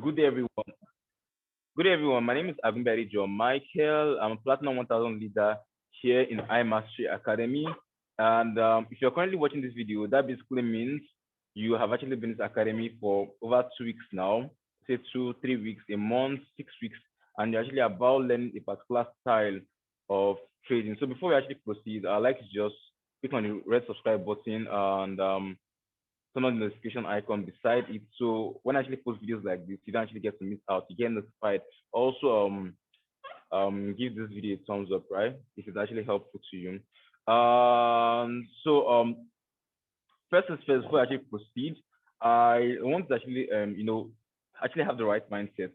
Good day, everyone. Good day, everyone. My name is Agumbari John Michael. I'm a Platinum 1000 leader here in iMastery Academy. And if you're currently watching this video, that basically means you have actually been in this academy for over 2 weeks now, say 2, 3 weeks, a month, 6 weeks, and you're actually about learning a particular style of trading. So before we actually proceed, I'd like to just click on the red subscribe button and turn on the notification icon beside it. So when I actually post videos like this, you don't actually get to miss out. You get notified. Also, give this video a thumbs up, right? If it's actually helpful to you. First things first, before I actually proceed, I want to actually, actually have the right mindset.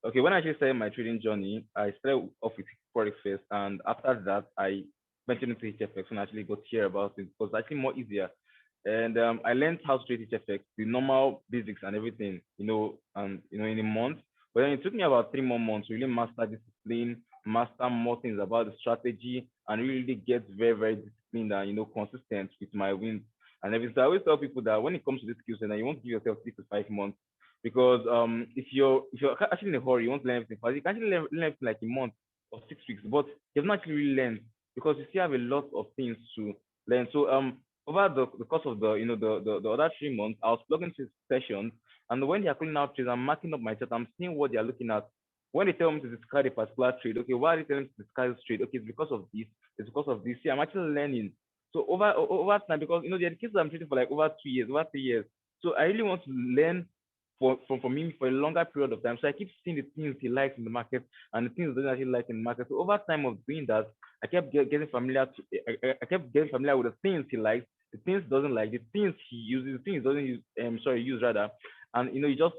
Okay, when I actually started my trading journey, I started off with Forex first, and after that, I ventured into HFX and actually got to hear about it. It was actually more easier. And I learned how to trade HFX, the normal basics and everything, and in a month. But then it took me about 3 more months to really master discipline, master more things about the strategy, and really get very, very disciplined and consistent with my wins and everything. So I always tell people that when it comes to this skill set, you want to give yourself 6 to 5 months because if you're actually in a hurry, you want to learn everything fast. You can actually learn everything like a month or 6 weeks, but you've not actually really learned because you still have a lot of things to learn. So over the course of the other 3 months, I was plugging into sessions, and when they are calling out trades, I'm marking up my chart. I'm seeing what they are looking at. When they tell me to discard a particular trade, okay, why are they telling me to discard this trade? Okay, it's because of this. It's because of this. See, I'm actually learning. So over time, because the educators I'm trading for like over 2 years, over 3 years. So I really want to learn from him for a longer period of time. So I keep seeing the things he likes in the market and the things he doesn't actually like in the market. So over time of doing that, I kept getting familiar I kept getting familiar with the things he likes, the things he doesn't like, the things he uses, the things he doesn't use, use rather. And he just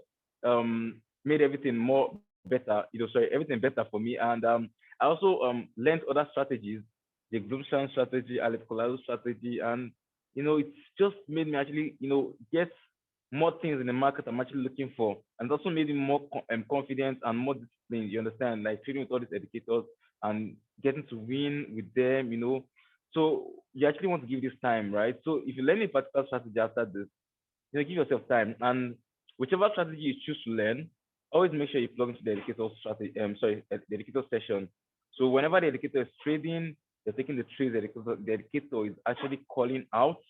made everything more better, everything better for me. And I also learned other strategies, the group strategy, Alex Colado strategy, and it's just made me actually, get more things in the market I'm actually looking for, and also made me more confident and more disciplined. You understand, like trading with all these educators and getting to win with them. So you actually want to give this time, right? So if you learn a particular strategy after this, give yourself time, and whichever strategy you choose to learn, always make sure you plug into the educator strategy. The educator session. So whenever the educator is trading, they're taking the trades. The educator is actually calling out,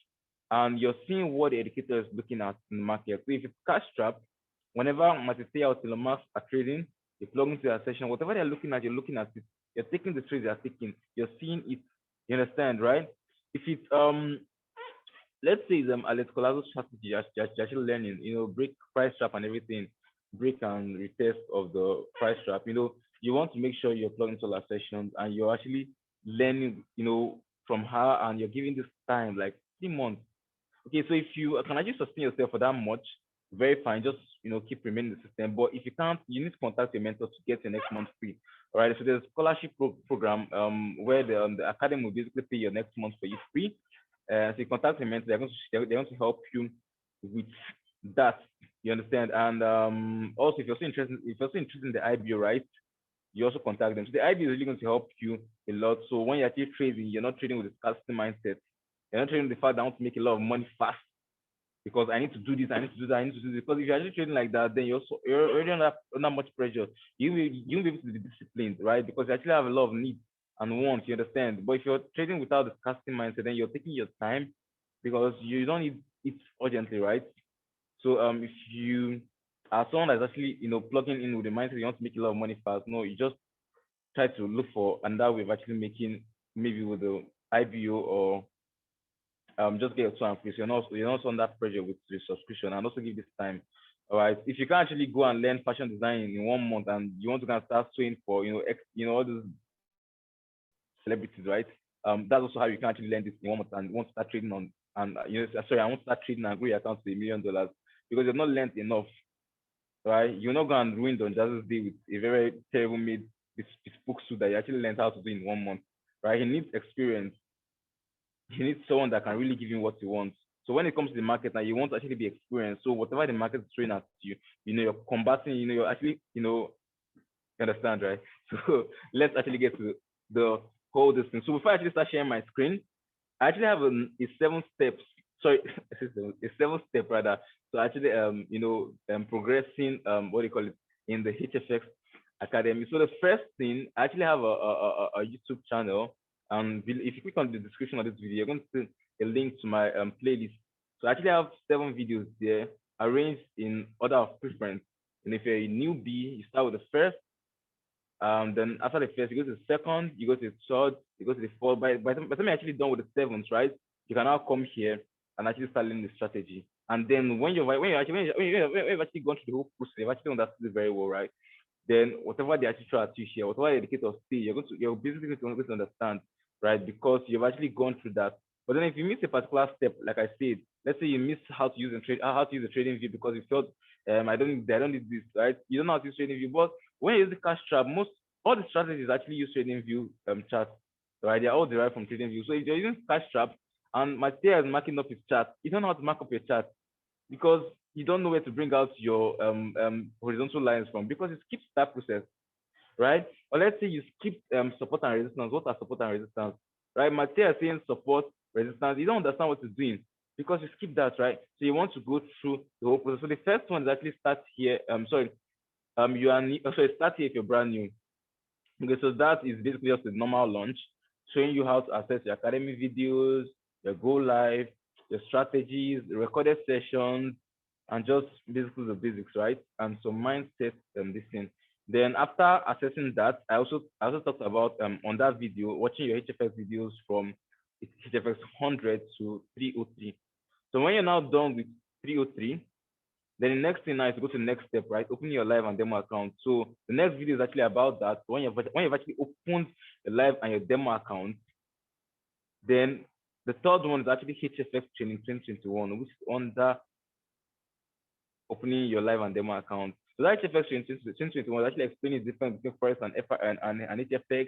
and you're seeing what the educator is looking at in the market. So if it's cash trap, whenever Matithea or Tilomas are trading, you plug into their session. Whatever they're looking at, you're looking at it. You're taking the trades they're taking. You're seeing it. You understand, right? If it's let's say Alex Colazo strategy, you're actually learning, break price trap and everything, break and retest of the price trap. You want to make sure you're plugging into our sessions and you're actually learning, from her, and you're giving this time like 3 months. Okay, so if you can actually sustain yourself for that much, very fine. Just keep remaining in the system. But if you can't, you need to contact your mentor to get your next month free. All right. So there's a scholarship program where the academy will basically pay your next month for you free. So you contact your mentor. They're going to help you with that. You understand? And also if you're also interested in the IBO, right? You also contact them. So the IBO is really going to help you a lot. So when you're actually trading, you're not trading with a scarcity mindset. You're not trading with the fact that I want to make a lot of money fast because I need to do this, I need to do that, I need to do this. Because if you're actually trading like that, then you're already under much pressure. You won't be able to be disciplined, right? Because you actually have a lot of needs and wants, you understand. But if you're trading without the scarcity mindset, then you're taking your time because you don't need it urgently, right? So if you are someone that's actually plugging in with the mindset you want to make a lot of money fast, no, you just try to look for another way of actually making, maybe with the IBO, or just get your 2 and 3. So you're not under pressure with the subscription, and also give this time. All right. If you can't actually go and learn fashion design in 1 month and you want to kind of start sewing for all those celebrities, right? That's also how you can actually learn this in 1 month and want to start trading on, and sorry, I want to start trading and grow your account to $1 million because you've not learned enough, right? You're not going to ruin Don Jazzy's day with a very terrible made bespoke suit that you actually learned how to do in 1 month, right? He needs experience. He needs someone that can really give him what he wants. So when it comes to the market now, you want to actually be experienced. So whatever the market is throwing at you, you're combating, you're actually, you understand, right? So let's actually get to the whole this thing. So before I actually start sharing my screen, I actually have a 7 steps sorry, a seven step rather. So actually, progressing, what do you call it, in the HFX Academy. So the first thing, I actually have a YouTube channel, and if you click on the description of this video, you're going to see a link to my playlist. So I actually have 7 videos there, arranged in order of preference. And if you're a newbie, you start with the first. Then after the first, you go to the second, you go to the third, you go to the fourth. By the time you're actually done with the seventh, right? You can now come here and actually start learning the strategy. And then when you've actually gone through the whole process, you've actually understood it very well, right? Then whatever they actually try to teach here, whatever the educator say, you're basically going to understand, right? Because you've actually gone through that. But then if you miss a particular step, like I said, let's say you miss how to use how to use a trading view because you felt I don't need this, right? You don't know how to use trading view. But when you use the cash trap, most all the strategies actually use trading view charts, right? They're all derived from trading view. So if you're using cash trap and Mattia is marking up his chart, you don't know how to mark up your chart because you don't know where to bring out your horizontal lines from because it skips that process, right? Or let's say you skip support and resistance. What are support and resistance, right? Mattia is saying support, resistance. You don't understand what it's doing because you skip that, right? So you want to go through the whole process. So the first one is actually start here. You are sorry, start here if you're brand new. Okay, so that is basically just a normal launch, showing you how to access your academy videos, your go live, your strategies, the recorded sessions, and just basically the basics, right? And so mindset and this thing. Then after assessing that, I also talked about on that video, watching your HFX videos from HFX 100 to 303. So when you're now done with 303, then the next thing now is to go to the next step, right? Open your live and demo account. So the next video is actually about that. When you've actually opened the live and your demo account, then the third one is actually HFX Training 2021, which is under opening your live and demo account. So that HFX Training 2021 is actually explaining the difference between Forex and HFX.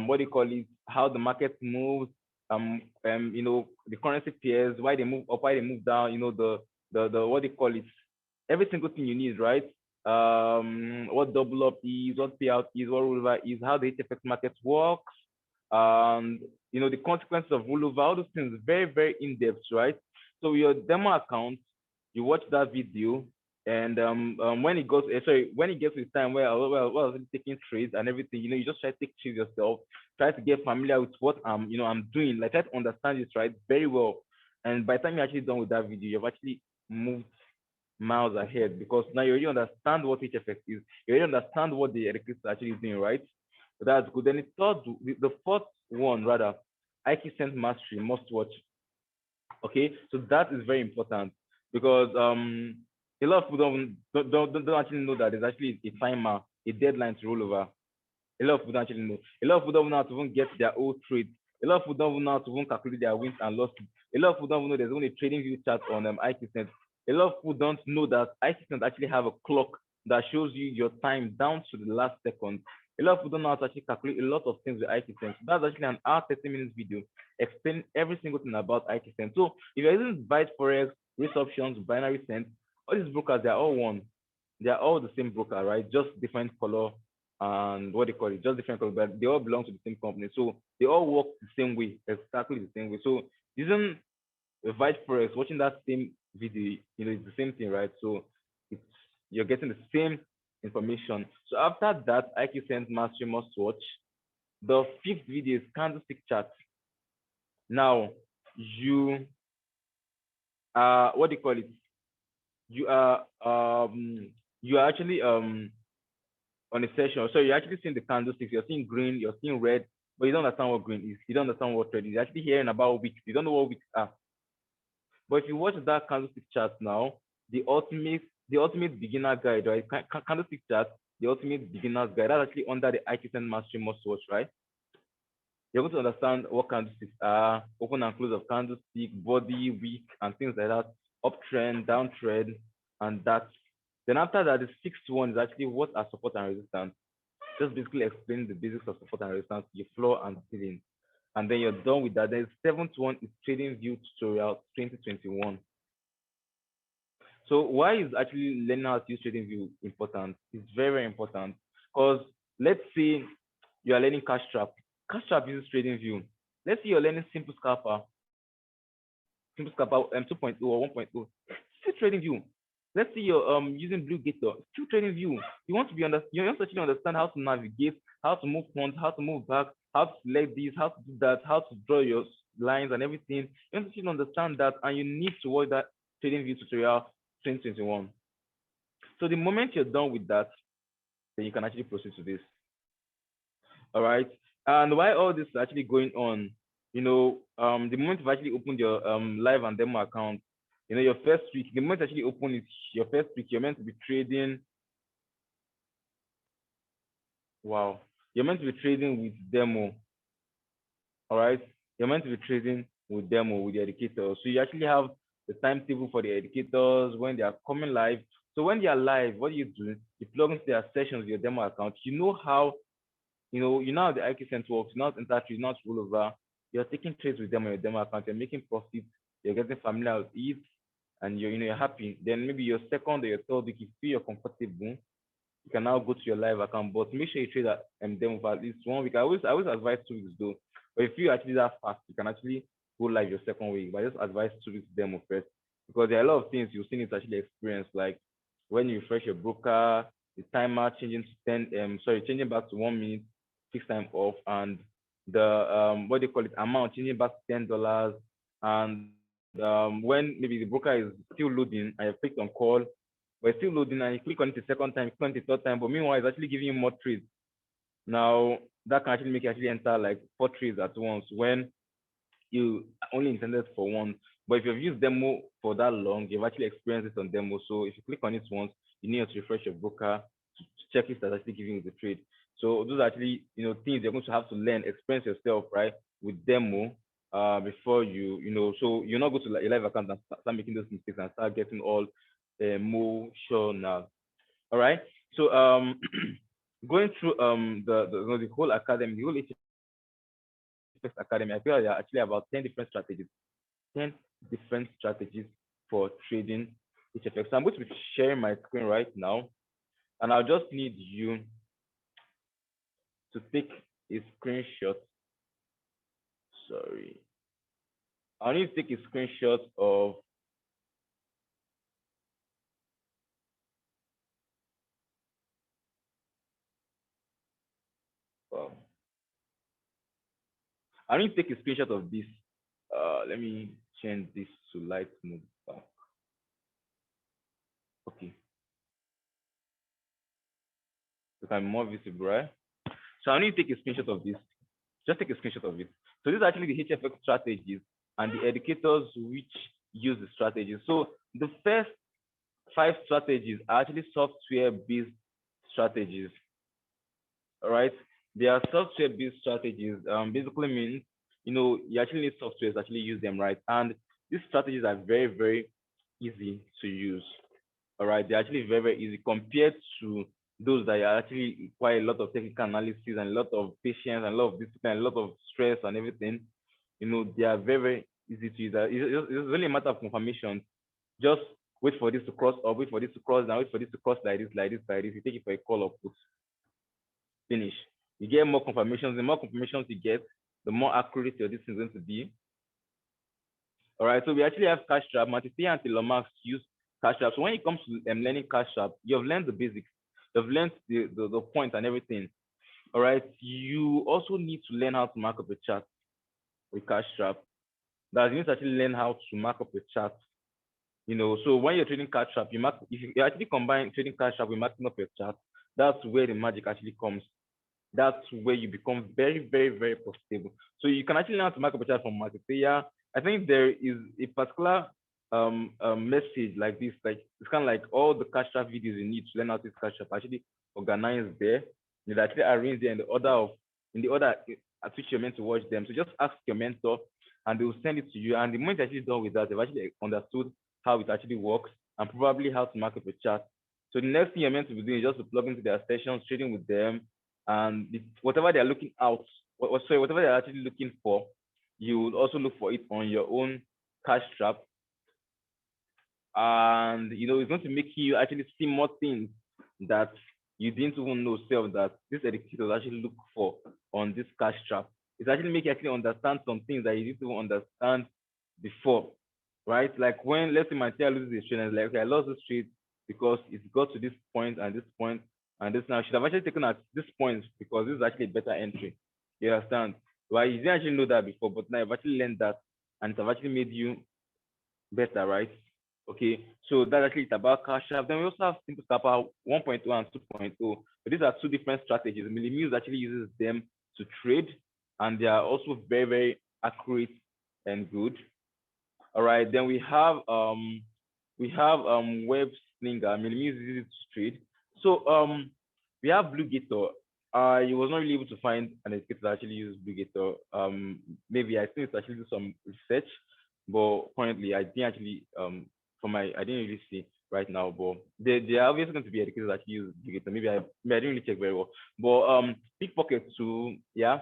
What do you call it? How the market moves. The currency pairs, why they move up, why they move down. The what do you call it? Every single thing you need, right? What double up is, what payout is, what rollover is, how the HFX market works, and the consequences of rollover. All those things very very in depth, right? So your demo account, you watch that video, and when it goes, when it gets to the time where well, taking trades and everything, you just try to take trades yourself, try to get familiar with what I'm doing, like try to understand this right very well. And by the time you're actually done with that video, you've actually moved miles ahead because now you already understand what HFX is. You already understand what the educator is actually doing, right? So that's good. Then the fourth one rather, IQ Sense Mastery must watch. Okay, so that is very important because a lot of people don't actually know that there's actually a timer, a deadline to roll over. A lot of people don't actually know. A lot of people don't know how to even get their old trade. A lot of people don't even know how to even calculate their wins and losses. A lot of people don't even know there's only a trading view chart on IQSense. A lot of people don't know that IQSense actually have a clock that shows you your time down to the last second. A lot of people don't know how to actually calculate a lot of things with IQSense. That's actually an hour 30 minutes video explaining every single thing about IQSense. So if you're using Byte Forex, risk options, binary sense, all these brokers, they're all one. They're all the same broker, right? Just different color and what they call it, just different color, but they all belong to the same company. So they all work the same way, exactly the same way. So using the Vice Forex, watching that same video, it's the same thing, right? So it's you're getting the same information. So after that, IQ Sense Mastery must watch. The fifth video is candlestick chart. Now you what do you call it? You are actually on a session. So you're actually seeing the candlesticks, you're seeing green, you're seeing red, but you don't understand what green is. You don't understand what red is. You're actually hearing about wicks. You don't know what wicks are. But if you watch that candlestick chart now, the ultimate beginner guide, right? Candlestick chart, the ultimate beginner's guide. That's actually under the IQSN Mastery Must Watch, right? You're going to understand what candlesticks are, open and close of candlestick, body, wick, and things like that, uptrend, downtrend, and that. Then after that, the sixth one is actually what are support and resistance. Just basically explain the basics of support and resistance, your floor and ceiling. And then you're done with that. Then the seventh one is Trading View Tutorial 2021. So why is actually learning how to use Trading View important? It's very, very important. Because let's say you are learning Cash Trap. Cash Trap uses Trading View. Let's say you're learning Simple Scalper. simple scalper 2.0 or 1.0, still trading view. Let's say you're using Blue Gator, still trading view. You want to actually understand how to navigate, how to move front, how to move back, how to select this, how to do that, how to draw your lines and everything. You want to actually understand that, and you need to watch that trading view tutorial 2021. So the moment you're done with that, then you can actually proceed to this. All right. And while all this is actually going on, the moment you've actually opened your live and demo account, your first week, the moment you actually open it, your first week, you're meant to be trading. Wow. You're meant to be trading with demo. All right. You're meant to be trading with demo with the educators. So you actually have the timetable for the educators when they are coming live. So when they are live, what do? You plug into their sessions with your demo account. You know how how the IQ Center works, you know how to enter trades, you know how to roll over. You're taking trades with them on your demo account, you're making profits, you're getting familiar with it, and you're happy. Then maybe your second or your third week, you feel you're comfortable, you can now go to your live account, but make sure you trade that demo for at least 1 week. I always advise 2 weeks though. But if you actually that fast, you can actually go live your second week. But I just advise 2 weeks demo first because there are a lot of things you've seen it actually experience, like when you refresh your broker, the timer changing to changing back to 1 minute, fixed time off, and the what do you call it, amount changing back to $10. And when maybe the broker is still loading and you clicked on call, but it's still loading and you click on it the second time, you click on it the third time, but meanwhile it's actually giving you more trades. Now that can actually make you actually enter like 4 trades at once when you only intended for one. But if you've used demo for that long, you've actually experienced it on demo. So if you click on it once, you need to refresh your broker to check if that's actually giving you the trade. So those are actually things you're going to have to learn, experience yourself, right, with demo before so you're not go to a live account and start making those mistakes and start getting all emotional. All right. So going through the whole academy, the whole HFX academy, I feel like there are actually about 10 different strategies for trading HFX. So I'm going to be sharing my screen right now, and I'll just need you to take a screenshot. Sorry. I'll need to take a screenshot of um, I need to take a screenshot of this. Let me change this to light mode back. Okay. So I'm more visible, right? So I need to take a screenshot of this. Just take a screenshot of it. So these are actually the HFX strategies and the educators which use the strategies. So the first 5 strategies are actually software-based strategies. All right, they are software-based strategies. Basically means you actually need software to actually use them, right? And these strategies are very, very easy to use. All right, they're actually very, very easy compared to those that are actually require a lot of technical analysis and a lot of patience and a lot of discipline, a lot of stress and everything. They are very, very easy to use. It's really a matter of confirmation. Just wait for this to cross or wait for this to cross down, wait for this to cross like this, like this, like this. You take it for a call or put. Finish. You get more confirmations. The more confirmations you get, the more accurate your this is going to be. All right, so we actually have cash trap. Matisse and Lomax use cash trap. So when it comes to learning cash trap, you've learned the basics. You've learned the points and everything. All right, you also need to learn how to mark up a chart with cash trap. That you need to actually learn how to mark up a chart. So when you're trading cash trap, if you actually combine trading cash trap with marking up your chart, that's where the magic actually comes. That's where you become very, very, very profitable. So you can actually learn how to mark up a chart from Multiplayer. I think there is a particular message like this, like it's kind of like all the cash trap videos you need to learn how to use cash trap actually organized there. They actually arranged there in the order at which you're meant to watch them. So just ask your mentor and they will send it to you. And the moment you're actually done with that, they've actually understood how it actually works and probably how to mark up a chart. So the next thing you're meant to be doing is just to plug into their sessions, trading with them, and whatever they're looking out, whatever they're actually looking for, you would also look for it on your own cash trap. And it's going to make you actually see more things that you didn't even know self that this educator actually look for on this cash trap. It's actually make you actually understand some things that you didn't even understand before. right? Like when, let's say, my tail loses a trade, and it's like, okay, I lost this trade because it got to this point and this point and this. Now I should have actually taken at this point because this is actually a better entry. You understand? Right? You didn't actually know that before, but now you've actually learned that, and it's actually made you better, right? Okay, so that's actually it about cash app. Then we also have simple scalper 1.0 and 2.0. But these are two different strategies. Millimuse actually uses them to trade, and they are also very, very accurate and good. All right, then we have web slinger. Millimuse uses it to trade. So we have Blue Gator. I was not really able to find an educator that actually uses Blue Gator. Maybe I think it's actually do some research, but currently I didn't actually I didn't really see right now. But they are obviously going to be educators that actually use Blue Gator. Maybe I didn't really check very well. But Pickpocket too, yeah.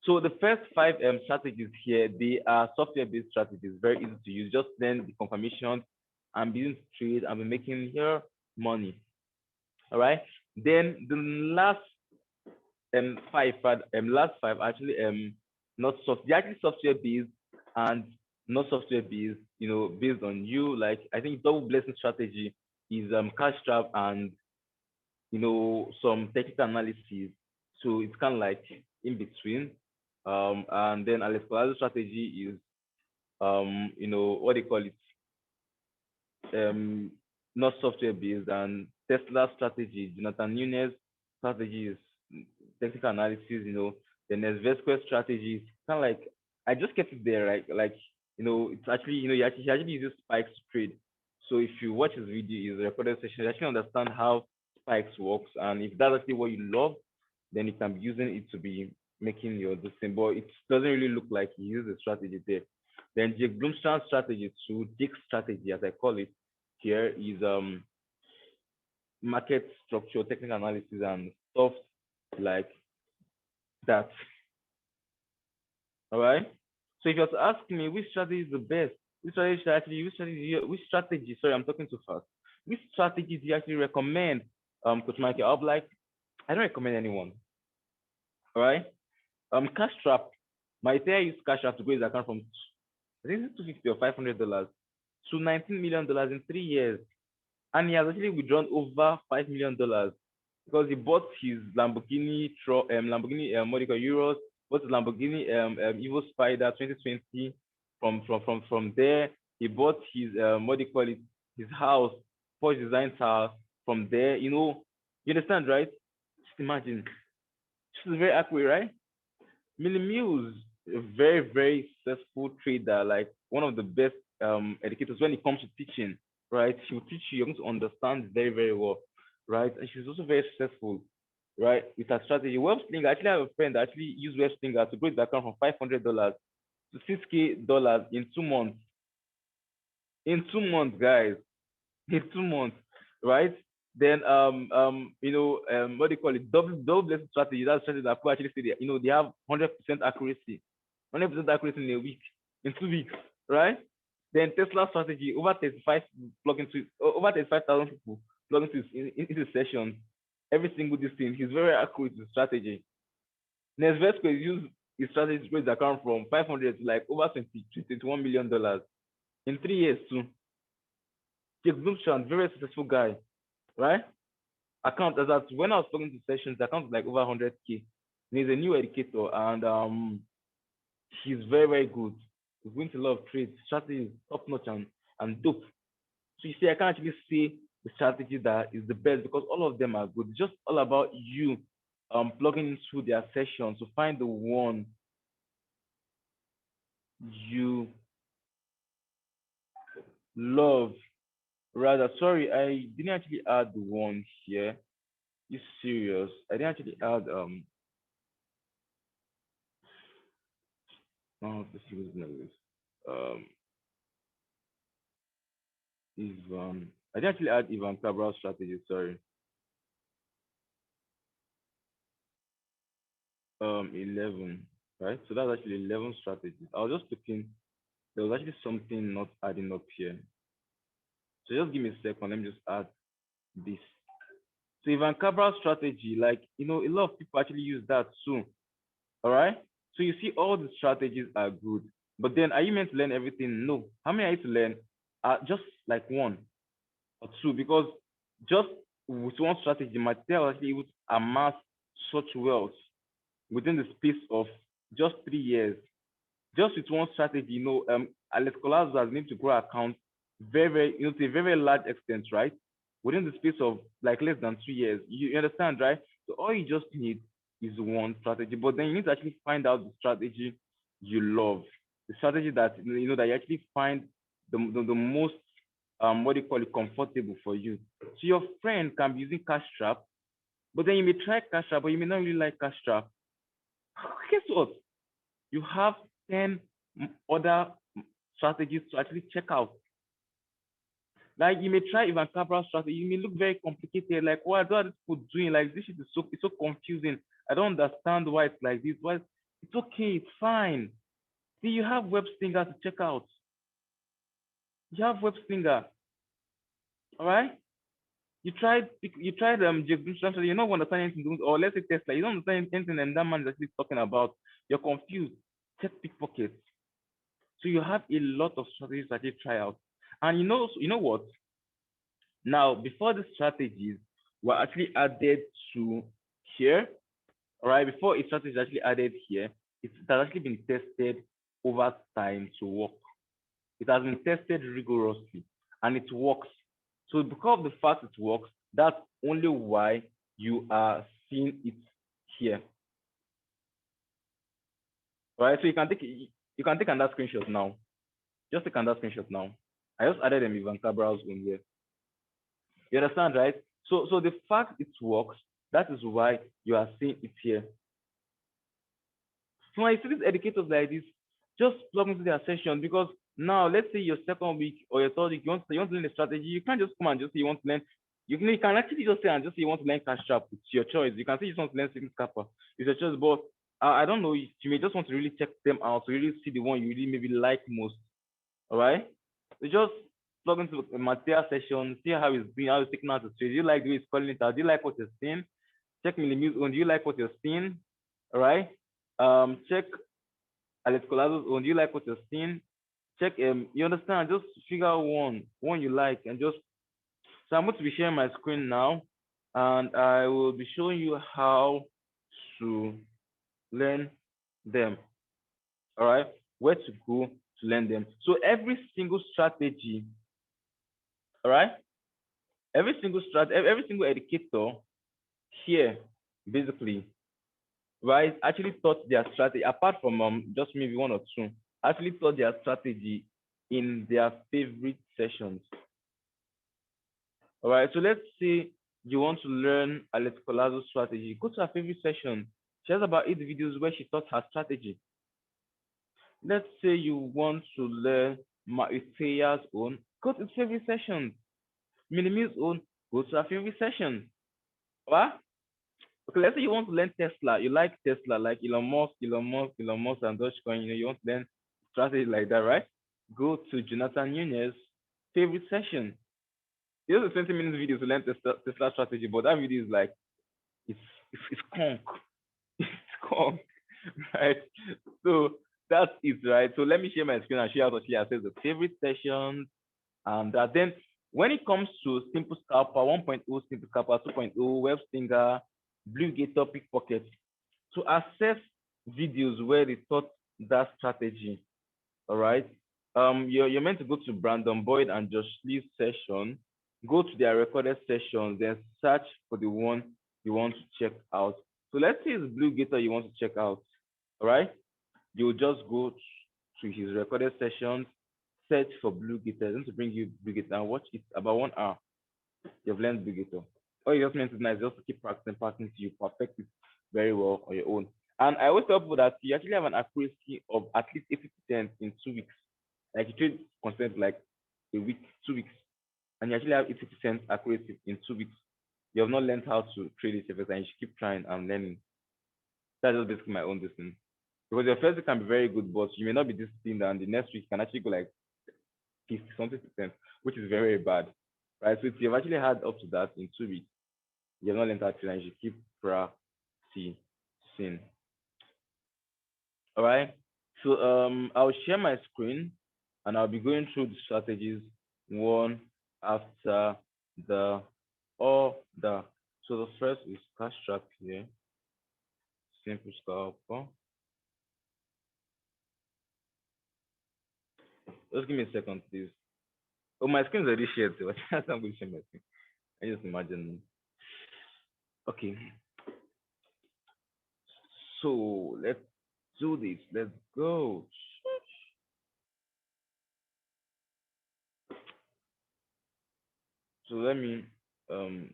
So the first five strategies here, they are software-based strategies, very easy to use. Just learn the confirmation and begin to trade and be making your money. All right. Then the last five actually not soft. They're actually software-based and not software-based. Based on you. Like I think double blessing strategy is cash trap and some technical analysis. So it's kind of like in between. And then Alex Palazzo strategy is what they call it, um, not software based, and Tesla strategy, Jonathan Nunes strategy is technical analysis. The Nesvesquez strategy is kind of like I just kept it there, right? Like it's actually he actually uses spikes to trade. So if you watch his video, his recorded session, you actually understand how spikes works, and if that's actually what you love, then you can be using it to be making your this thing. But it doesn't really look like he uses a strategy there. Then Jake Bloomstrand's strategy to Jake's strategy, as I call it here, is market structure, technical analysis, and stuff like that. All right. So if you have to ask me which strategy is the best, which strategy, sorry, I'm talking too fast. Which strategies do you actually recommend, Coach Mikey? I'll be like, I don't recommend anyone. All right. Cash trap. My dad used cash trap to grow his account from I think it's 250 or $500 to $19 million in 3 years, and he has actually withdrawn over $5 million because he bought his Lamborghini what do you call Euros, bought his Lamborghini Evo Spider 2020. From there, he bought his what do you call it, his house, Porsche Design house. From there, you understand, right? Just imagine. This is very accurate, right? Millie Mills, a very, very successful trader, like one of the best educators when it comes to teaching, right? She will teach you, you're going to understand very, very well, right? And she's also very successful, right, with her strategy. Web Slinger, I actually have a friend that actually used Web Slinger to grow his account from $500 to $6K in 2 months. In 2 months, guys. In 2 months, right? Then what do you call it? Double blessing strategy. That's strategy that people actually say they have 100% accuracy. 100% accuracy in a week, in 2 weeks, right? Then Tesla strategy, over 35,000 people plug into his sessions every single this thing. He's very accurate with strategy. Nesvesco used his strategy to raise the account from 500 to like over 21 million dollars in 3 years too. Jake Bloomstrand, very successful guy, right? Account as that when I was talking to sessions, the account is like over 100K. He's a new educator, and he's very, very good. He's going to a lot of trades. Strategy is top notch and dope. So you see, I can't actually say the strategy that is the best because all of them are good. It's just all about you plugging into their sessions to find the one you love. Rather, sorry, I didn't actually add the one here. You serious? I didn't actually add oh this is this. Um Ivan. I didn't actually add Ivan Cabral's strategy, sorry. 11, right? So that's actually 11 strategies. I was just looking, there was actually something not adding up here. So just give me a second, let me just add this. So Ivan Cabral's strategy, like, a lot of people actually use that too. All right. So you see, all the strategies are good. But then, are you meant to learn everything? No. How many are you to learn? Just like one or two, because just with one strategy, Mattel was actually able to amass such wealth within the space of just 3 years. Just with one strategy, Alex Colazo has been able to grow accounts to a very, very large extent, right? Within the space of like less than 2 years. You understand, right? So all you just need is one strategy, but then you need to actually find out the strategy you love, the strategy that that you actually find the most what do you call it, comfortable for you. So your friend can be using cash trap, but then you may try cash trap, but you may not really like cash trap. Guess what? You have 10 other strategies to actually check out. Like you may try Ivan Cabral's strategy, you may look very complicated. Like, what are these people doing? Like this shit is so confusing. I don't understand why it's like this. Why it's okay, it's fine. See, you have web stinger to check out. You have web stinger, all right? You tried James Blunt, you don't understand anything, or let's say Tesla, you don't understand anything and that man is actually talking about. You're confused. Check pickpockets. So you have a lot of strategies that you try out. And you know what? Now, before the strategies were actually added to here, all right, before a strategy is actually added here, it has actually been tested over time to work. It has been tested rigorously and it works. So because of the fact it works, that's only why you are seeing it here. All right, so you can take another screenshot now. Just take another screenshot now. I just added them Ivan Cabral's in here. You understand, right? So the fact it works, that is why you are seeing it here. So when you see these educators like this, just plug into their session, because now let's say your second week or your third week, you want to learn a strategy. You can't just come and just say you want to learn. You can actually just say and just say you want to learn cash trap. It's your choice. You can say you just want to learn second Scalper. It's your choice. But I don't know. You may just want to really check them out to really see the one you really maybe like most. All right. So just plug into a material session, see how it's doing, how it's taking out the trade. Do you like the way it's calling it out? Do you like what you're seeing? Check Millime's own. Do you like what you're seeing? All right. Check Alex Colazo's own. Do you like what you're seeing? Check you understand? Just figure out one you like and just so I'm going to be sharing my screen now and I will be showing you how to learn them. All right, where to go to learn them. So every single strategy, all right, every single educator here basically, right, actually taught their strategy apart from just maybe one or two, actually taught their strategy in their favorite sessions. All right, so let's say you want to learn Alex Colazo's strategy. Go to her favorite session. She has about 8 videos where she taught her strategy. Let's say you want to learn Matea's own. Go to his favorite session. Minimi's own. Go to her favorite session. What? Okay, let's say you want to learn Tesla. You like Tesla, like Elon Musk, and Dogecoin. You want to learn strategy like that, right? Go to Jonathan Nunez' favorite session. He has a 20 minutes video to learn Tesla strategy, but that video is like it's it's conk. It's conk, right? So that's it, right? So let me share my screen and share how to share the favorite sessions and that. Then when it comes to simple scalper 1.0, simple scalper 2.0, web stinger, blue gator, pickpocket, to access videos where they taught that strategy, all right. You're meant to go to Brandon Boyd and Josh Lee's session, go to their recorded sessions, then search for the one you want to check out. So let's say it's Blue Gator you want to check out. All right. You'll just go to his recorded sessions, search for Blue Gator. It's going to bring you Blue Gator and watch it about 1 hour. You've learned Blue Gator. All you just meant to do is just to keep practicing till you perfect it very well on your own. And I always tell people that you actually have an accuracy of at least 80% in 2 weeks. Like you trade consent like a week, 2 weeks, and you actually have 80% accuracy in 2 weeks. You have not learned how to trade it first, and you should keep trying and learning. That's just basically my own discipline. Because your first week can be very good, but you may not be disciplined, and the next week can actually go like 50 something percent, which is very, very bad. Right? So if you've actually had up to that in 2 weeks, you have not learned how to trade, and you should keep practicing. All right. So I'll share my screen and I'll be going through the strategies one after the other. So the first is cash trap here, simple scalper. Just give me a second, please. Oh, my screen's already shared too. I can't going to share my screen. I just imagine. Okay, so let's do this. Let's go. So let me um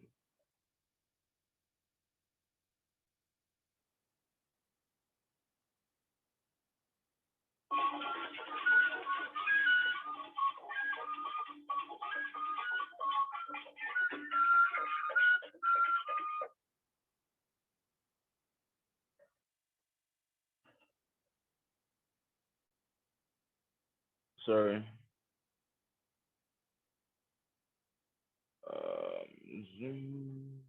sorry. Zoom.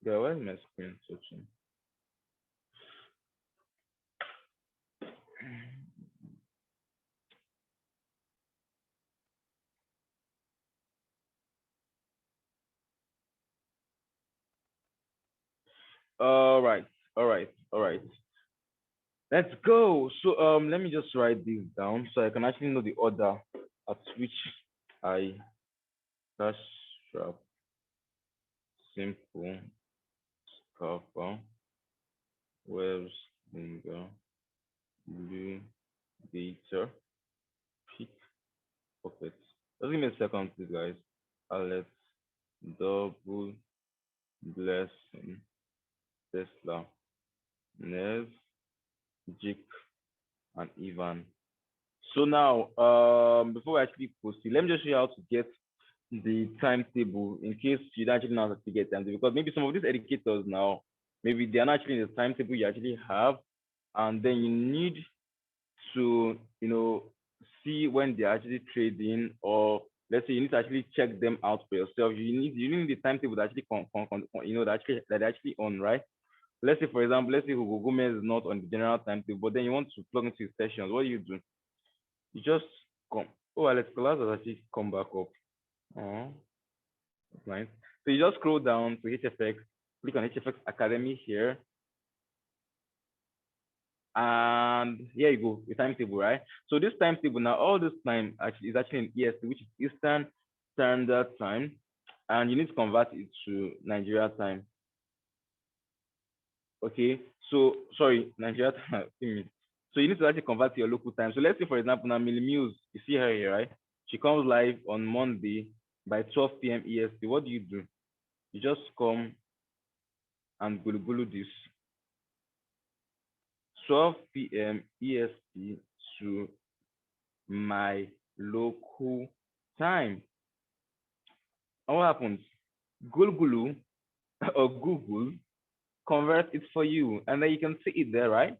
Yeah, where's my screen searching? All right, all right, all right. Let's go. So let me just write this down so I can actually know the order at which I cash trap, simple, scalper, waves, finger, blue, data, pick, pocket. Just give me a second, please, guys. Alex, double, blessing, Tesla, Nev, Jake, and Ivan. So now, before we actually proceed, let me just show you how to get the timetable in case you don't actually know how to get timetable, because maybe some of these educators now, maybe they're not actually in the timetable you actually have, and then you need to, see when they're actually trading, or let's say you need to actually check them out for yourself. You need the timetable that actually that actually on, right? Let's say, for example, let's say Hugo Gomez is not on the general timetable, but then you want to plug into his sessions. What do? You just come. Oh, Alex Colas has actually come back up. Oh, that's nice. So you just scroll down to HFX, click on HFX Academy here, and here you go, the timetable, right? So this timetable now, all this time actually is actually in EST, which is Eastern Standard Time, and you need to convert it to Nigeria time. Okay, so sorry, Nigeria time. So you need to actually convert to your local time. So let's say, for example, now Millie Mills, you see her here, right? She comes live on Monday by 12 p.m. EST. What do? You just come and gulu this 12 p.m. EST to my local time. And what happens? Gulu or Google convert it for you, and then you can see it there, right?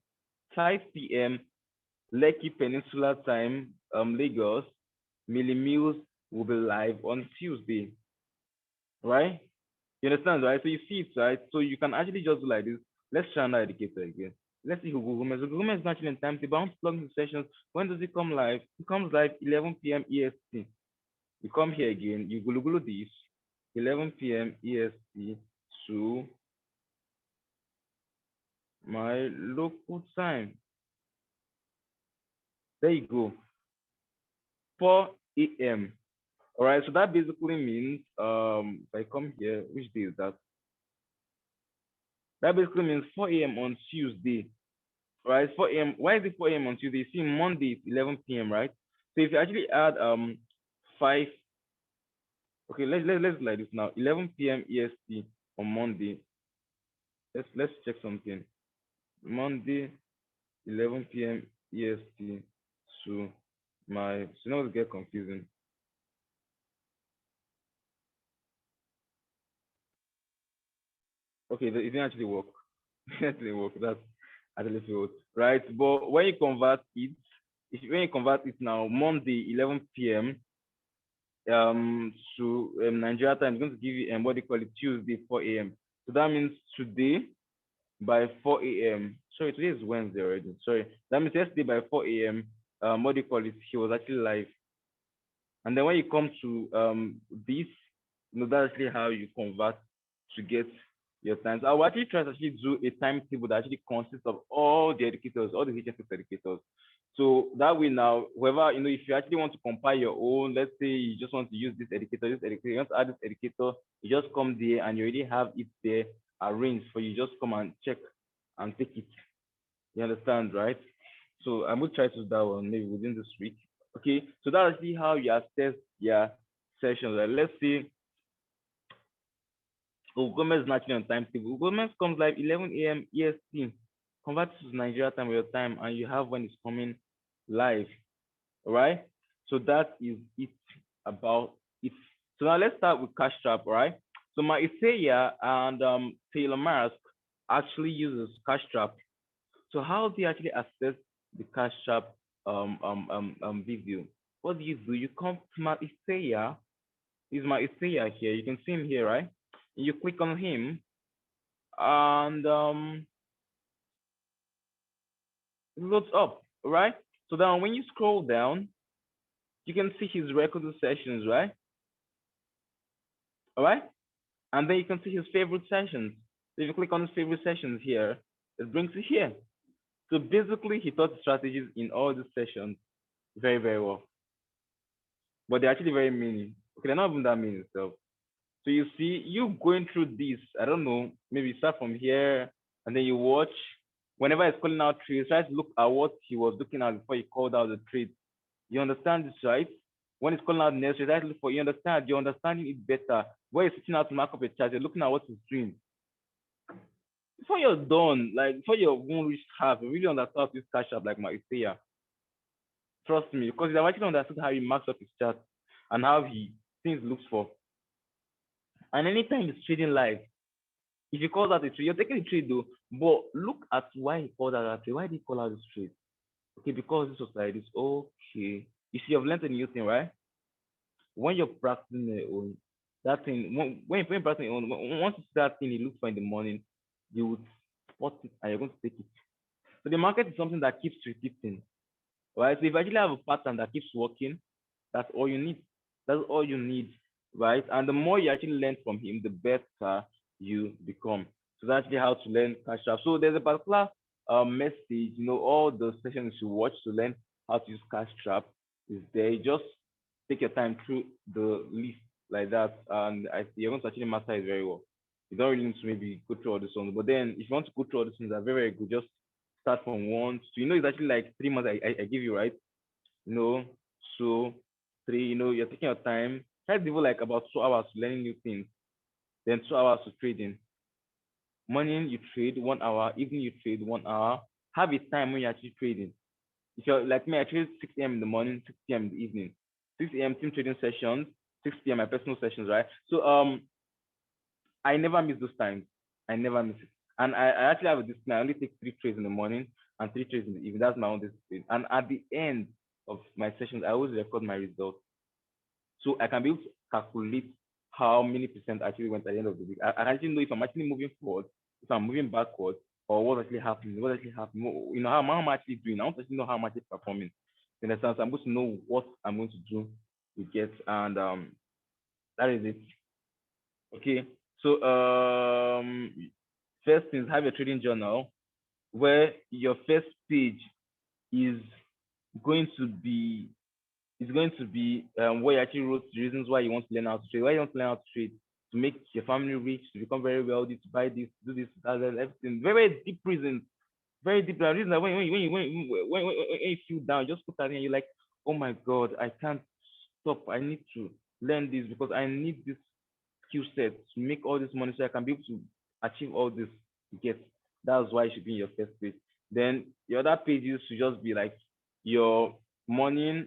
5 p.m. Lekki Peninsula time, Lagos. Millie Mills will be live on Tuesday, right? You understand, right? So you see it, right? So you can actually just do like this. Let's try another indicator again. Let's see Google Gomez. Google Gomez is not actually in time. The bounce plug in sessions. When does it come live? It comes live 11 p.m. EST. You come here again. You Gulu this 11 p.m. EST to my local time. There you go. 4 a.m. All right. So that basically means if I come here, which day is that? That basically means 4 a.m. on Tuesday. Right, 4 a.m. Why is it 4 a.m. on Tuesday? See, Monday is 11 p.m. Right? So if you actually add 5, okay, let's like this now. 11 p.m. EST on Monday. Let's check something. Monday, 11 p.m. EST to my. So now it get confusing. Okay, it didn't actually work. It didn't actually work. That's actually failed. Right, but when you convert it, when you convert it now, Monday, 11 p.m. To Nigeria time, is going to give you what they call it Tuesday 4 a.m. So that means today by 4 a.m. Sorry, today is Wednesday already. Sorry. That means yesterday by 4 a.m. What do you call it? He was actually live. And then when you come to this, that's actually how you convert to get your times. I will actually try to actually do a timetable that actually consists of all the educators, all the HSS educators. So that way now, whoever, if you actually want to compile your own, let's say you just want to use this educator, you want to add this educator, you just come there and you already have it there arranged for you. Just come and check and take it. You understand, right? So I'm gonna try to do that one maybe within this week. Okay, so that's actually how you assess your sessions. Like let's say Gomez is naturally on timetable. Gomez comes live 11 a.m. EST. Convert to Nigeria time with your time, and you have when it's coming live. All right. So that is it about it. So now let's start with Cash Trap. All right. So my Isaiah and Taylor Mask actually uses Cash Trap. So how do you actually assess the Cash Trap video? What do? You come to my Isaiah. Is my Isaiah here? You can see him here, right? You click on him, and it loads up, right? So then when you scroll down, you can see his recorded sessions, right? All right, and then you can see his favorite sessions. So if you click on his favorite sessions here, it brings you here. So basically, he taught strategies in all these sessions very, very well. But they're actually very many. Okay, they're not even that many itself. So you see, you going through this, I don't know, maybe start from here and then you watch. Whenever he's calling out trades, try to look at what he was looking at before he called out the trade. You understand this, right? When he's calling out next trade, try to look for you understand, you're understanding it better. Where he's sitting out to mark up a chart, you're looking at what he's doing. Before you're done, like before you're going to reach half, you really understand this cash up like my Isaiah. Trust me, because I've actually understood how he marks up his chart and how he things looks for. And anytime he's trading live, if you call that a trade, you're taking a trade though. But look at why he called that a trade. Why did he call out this trade? Okay, because this was like this. Okay. You see, you've learned a new thing, right? When you're practicing your own, that thing, when you're practicing your own, once you see that thing you look for in the morning, you would spot it and you're going to take it. So the market is something that keeps repeating, right? So if you actually have a pattern that keeps working, that's all you need. That's all you need, right? And the more you actually learn from him, the better you become. So that's actually how to learn cash trap. So there's a particular message, all the sessions you watch to learn how to use cash trap is there. You just take your time through the list like that, and you're going to actually master it very well. You don't really need to maybe go through all the songs, but then if you want to go through all the songs, they're very, very good. Just start from 1 to, it's actually like 3 months I give you, right? you know, so 3, you're taking your time. Try to devote like about 2 hours to learning new things, then 2 hours to trading. Morning you trade 1 hour, evening you trade 1 hour. Have a time when you're actually trading. If you're like me, I trade 6 a.m. in the morning, 6 p.m. in the evening. 6 a.m. team trading sessions, 6 p.m. my personal sessions, right? So I never miss those times. I never miss it. And I actually have a discipline. I only take 3 trades in the morning and 3 trades in the evening. That's my own discipline. And at the end of my sessions, I always record my results. So I can be able to calculate how many percent actually went at the end of the week. I actually know if I'm actually moving forward, if I'm moving backward, or what's actually happening, how I'm actually doing. I want to actually know how I'm actually performing. In a sense, I'm going to know what I'm going to do to get, and that is it. Okay. So first things, have a trading journal where your first page is going to be where you actually wrote the reasons why you want to learn how to trade, why you want to learn how to trade, to make your family rich, to become very wealthy, to buy this, do this, that, everything. Very, very deep reasons. Very deep reasons that when you feel down, just look at it and you're like, oh my God, I can't stop. I need to learn this because I need this skill set to make all this money so I can be able to achieve all this. Get that's why it should be in your first page. Then your other pages should just be like your morning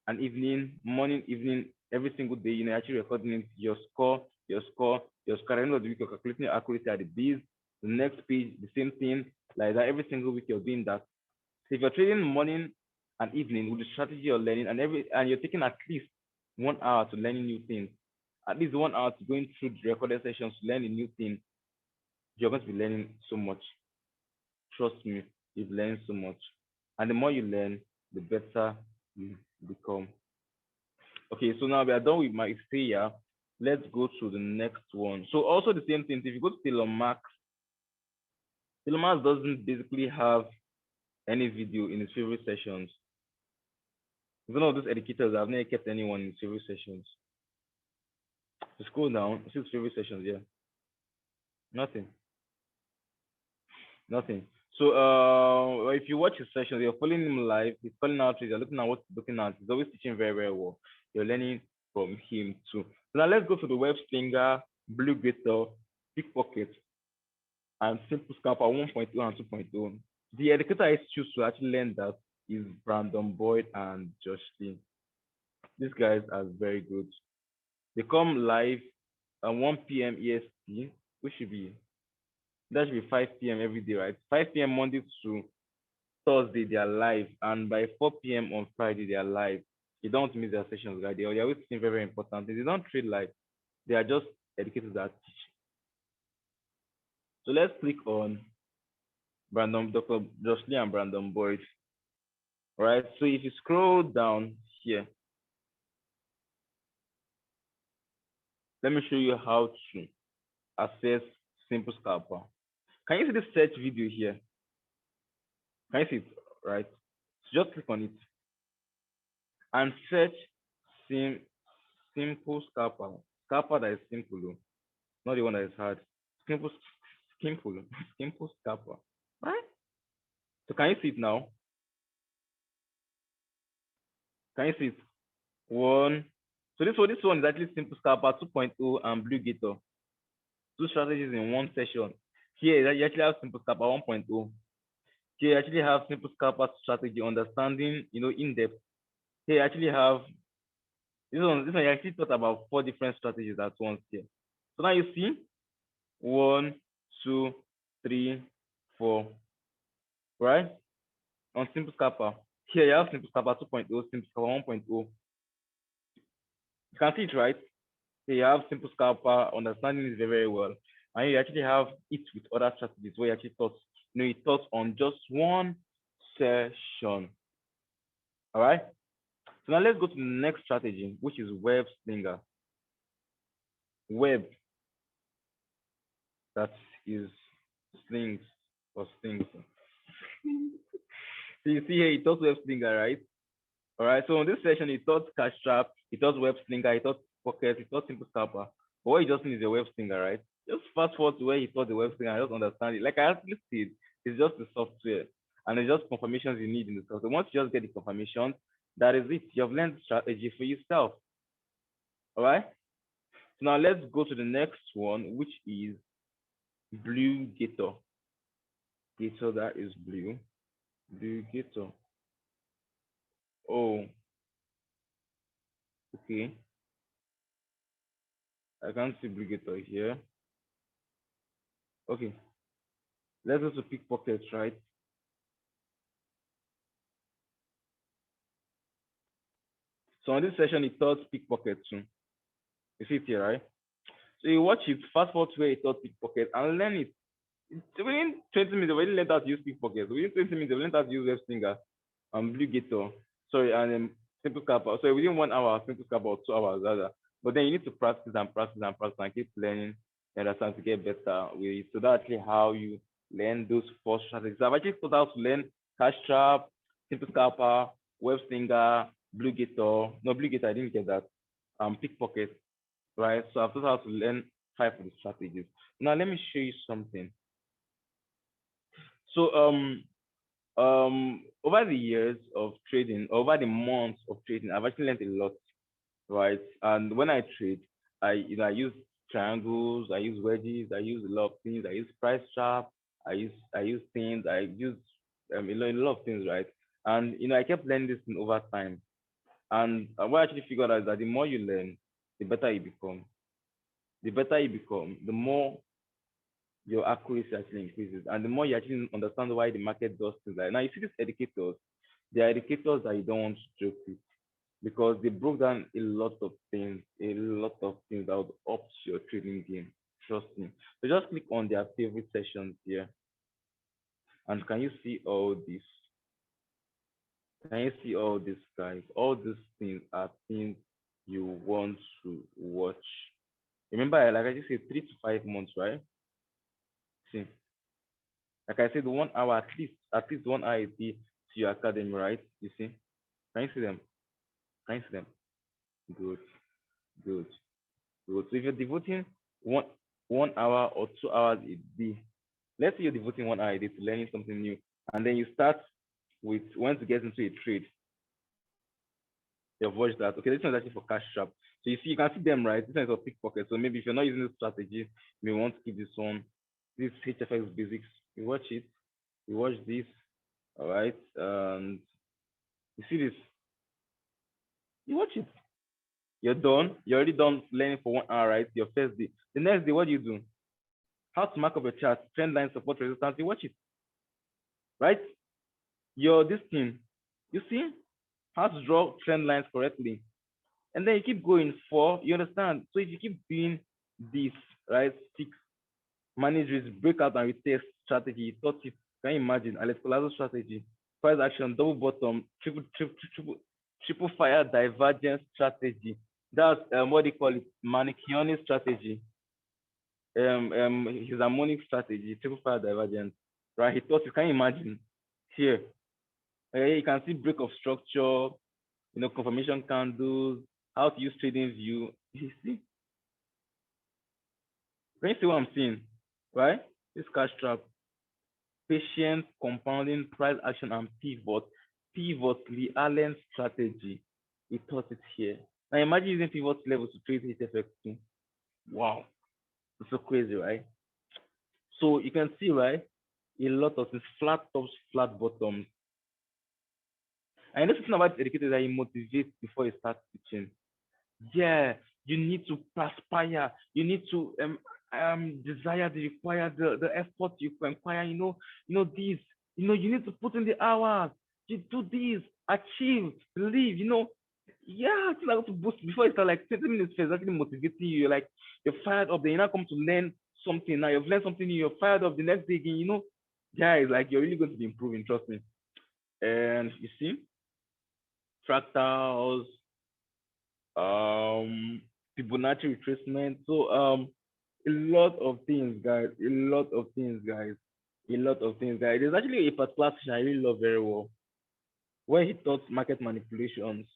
and evening, morning, evening, every single day. Actually recording it, your score, your score, your score. At the end of the week, you're calculating your accuracy at the days. The next page, the same thing, like that. Every single week, you're doing that. So if you're trading morning and evening with the strategy you're learning, and you're taking at least 1 hour to learning new things, at least 1 hour to going through the recorded sessions to learn a new thing, you're going to be learning so much. Trust me, you've learned so much. And the more you learn, the better you become. Okay, so now we are done with my Xperia. Let's go to the next one. So also the same thing. If you go to Taylor Max doesn't basically have any video in his favorite sessions. He's one of those educators that have never kept anyone in his favorite sessions. So scroll down, see his favorite sessions, yeah. Nothing. Nothing. So if you watch his sessions, you're following him live, he's calling out, you're looking at what he's looking at, he's always teaching very, very well. You're learning from him too. So now let's go to the web slinger, blue glitter, pickpocket, and simple scalper 1.0 and 2.0. The educator I choose to actually learn that is Brandon Boyd and Josh Lee. These guys are very good. They come live at 1 p.m. EST, which should be that should be 5 p.m. every day, right? 5 p.m. Monday to Thursday they are live, and by 4 p.m. on Friday they are live. You don't miss their sessions, guys. They are always very, very important. They don't trade live. They are just educators that teach. So let's click on Dr. Jocelyn and Brandon Boyd. All right. So if you scroll down here, let me show you how to access Simple Scalper. Can you see the search video here? Can you see it? Right. So just click on it and search Simple Scalper. Scalper that is simple, not the one that is hard. Simple, simple, simple Scalper. Right? So can you see it now? Can you see it? One. So this one is actually Simple Scalper 2.0 and Blue Gator. Two strategies in one session. Here you actually have Simple Scalper 1.0. Here you actually have Simple Scalper strategy, understanding, in depth. Here you actually have this one you actually thought about 4 different strategies at once here. So now you see 1, 2, 3, 4, right? On Simple Scalper. Here you have Simple Scalper 2.0, Simple Scalper 1.0. You can see it, right? Here you have Simple Scalper, understanding it very, very well. And you actually have it with other strategies where you actually thought, you thought on just one session. All right. So now let's go to the next strategy, which is web slinger. Web, that is slings or stings. So you see here, it does web slinger, right? All right. So on this session, it taught cash trap, it taught web slinger, it taught pocket, it taught simple scalper. But what you just need is a web slinger, right? Just fast forward to where he taught the web slinger and just understand it. Like I actually said, it's just the software, and it's just confirmations you need in the software. Once you just get the confirmations, that is it. You have learned the strategy for yourself. All right. So now let's go to the next one, which is blue gator. Gator, that is blue. Blue gator. Oh, okay. I can't see blue gator here. Okay. Let's also pickpockets, right? So on this session, it taught pickpocket too. You see it here, right? So you watch it, fast forward to where it taught pickpocket and learn it. Within 20 minutes, we learned how to use pickpocket. Within 20 minutes, we learned how to use web stinger and blue gator. Sorry, and simple scalper. So within 1 hour, simple scalper, or 2 hours rather. But then you need to practice and practice and practice and keep learning and understand to get better with it. So that's actually how you learn those 4 strategies. I've actually taught how to learn cash trap, simple scalper, web stinger, blue gator. No, blue gator, I didn't get that. Pickpocket, right? So I've taught how to learn 5 of the strategies. Now let me show you something. So over the years of trading, over the months of trading, I've actually learned a lot, right? And when I trade, I use triangles, I use wedges, I use a lot of things, I use price trap, I use things, I use a lot of things, right? And I kept learning this thing over time. And what I actually figured out is that the more you learn, the better you become. The better you become, the more your accuracy actually increases. And the more you actually understand why the market does things like now, you see these educators, they are educators that you don't want to joke with because they broke down a lot of things that would up your trading game. Trust me. So just click on their favorite sessions here. And can you see all this? Can you see all this, guys? All these things are things you want to watch. Remember, like I just said, 3 to 5 months, right? See, like I said, 1 hour at least 1 hour a day to your academy, right? You see? Can you see them? Can you see them? Good, good, good. So if you're devoting one 1 hour or 2 hours a day, let's say you're devoting 1 hour a day to learning something new, and then you start with when to get into a trade. You've watched that. Okay, this one is actually for cash trap. So you see, you can see them, right? This one is for pickpocket. So maybe if you're not using this strategy, you may want to keep this one. This HFX basics. You watch it. You watch this. All right. And you see this. You watch it. You're done. You're already done learning for 1 hour, right? Your first day. The next day, what do you do? How to mark up a chart, trend line, support, resistance. You watch it. Right? Your this thing. You see how to draw trend lines correctly. And then you keep going for, you understand? So if you keep doing this, right, 6, manage risk, breakout and retest strategy, 30, can you imagine? Alex Palazzo strategy, price action, double bottom, triple fire divergence strategy. That's what they call it, Manichioni strategy. His harmonic strategy, triple fire divergence, right? He thought, you can imagine here. You can see break of structure, confirmation candles, how to use trading view. You see? Can you see what I'm seeing? Right? This cash trap. Patience, compounding, price action, and pivot. Pivot, Lee Allen strategy. We taught it here. Now imagine using pivot levels to trade HFX2. Wow. It's so crazy, right? So you can see, right? A lot of things, flat tops, flat bottoms. And this is about educators that you motivate before you start teaching. Yeah, you need to perspire. You need to desire the require the effort you require. This. You need to put in the hours. You do this, achieve, believe. Yeah, I have to boost before you start like 30 minutes first, actually motivating you. You're like you're fired up. Then you now come to learn something. Now you've learned something new. You're fired up. The next day again, yeah, it's like you're really going to be improving. Trust me. And you see, fractals, Fibonacci retracement. So a lot of things, guys. A lot of things, guys. A lot of things, guys. There's actually a particular session I really love very well, where he taught market manipulations.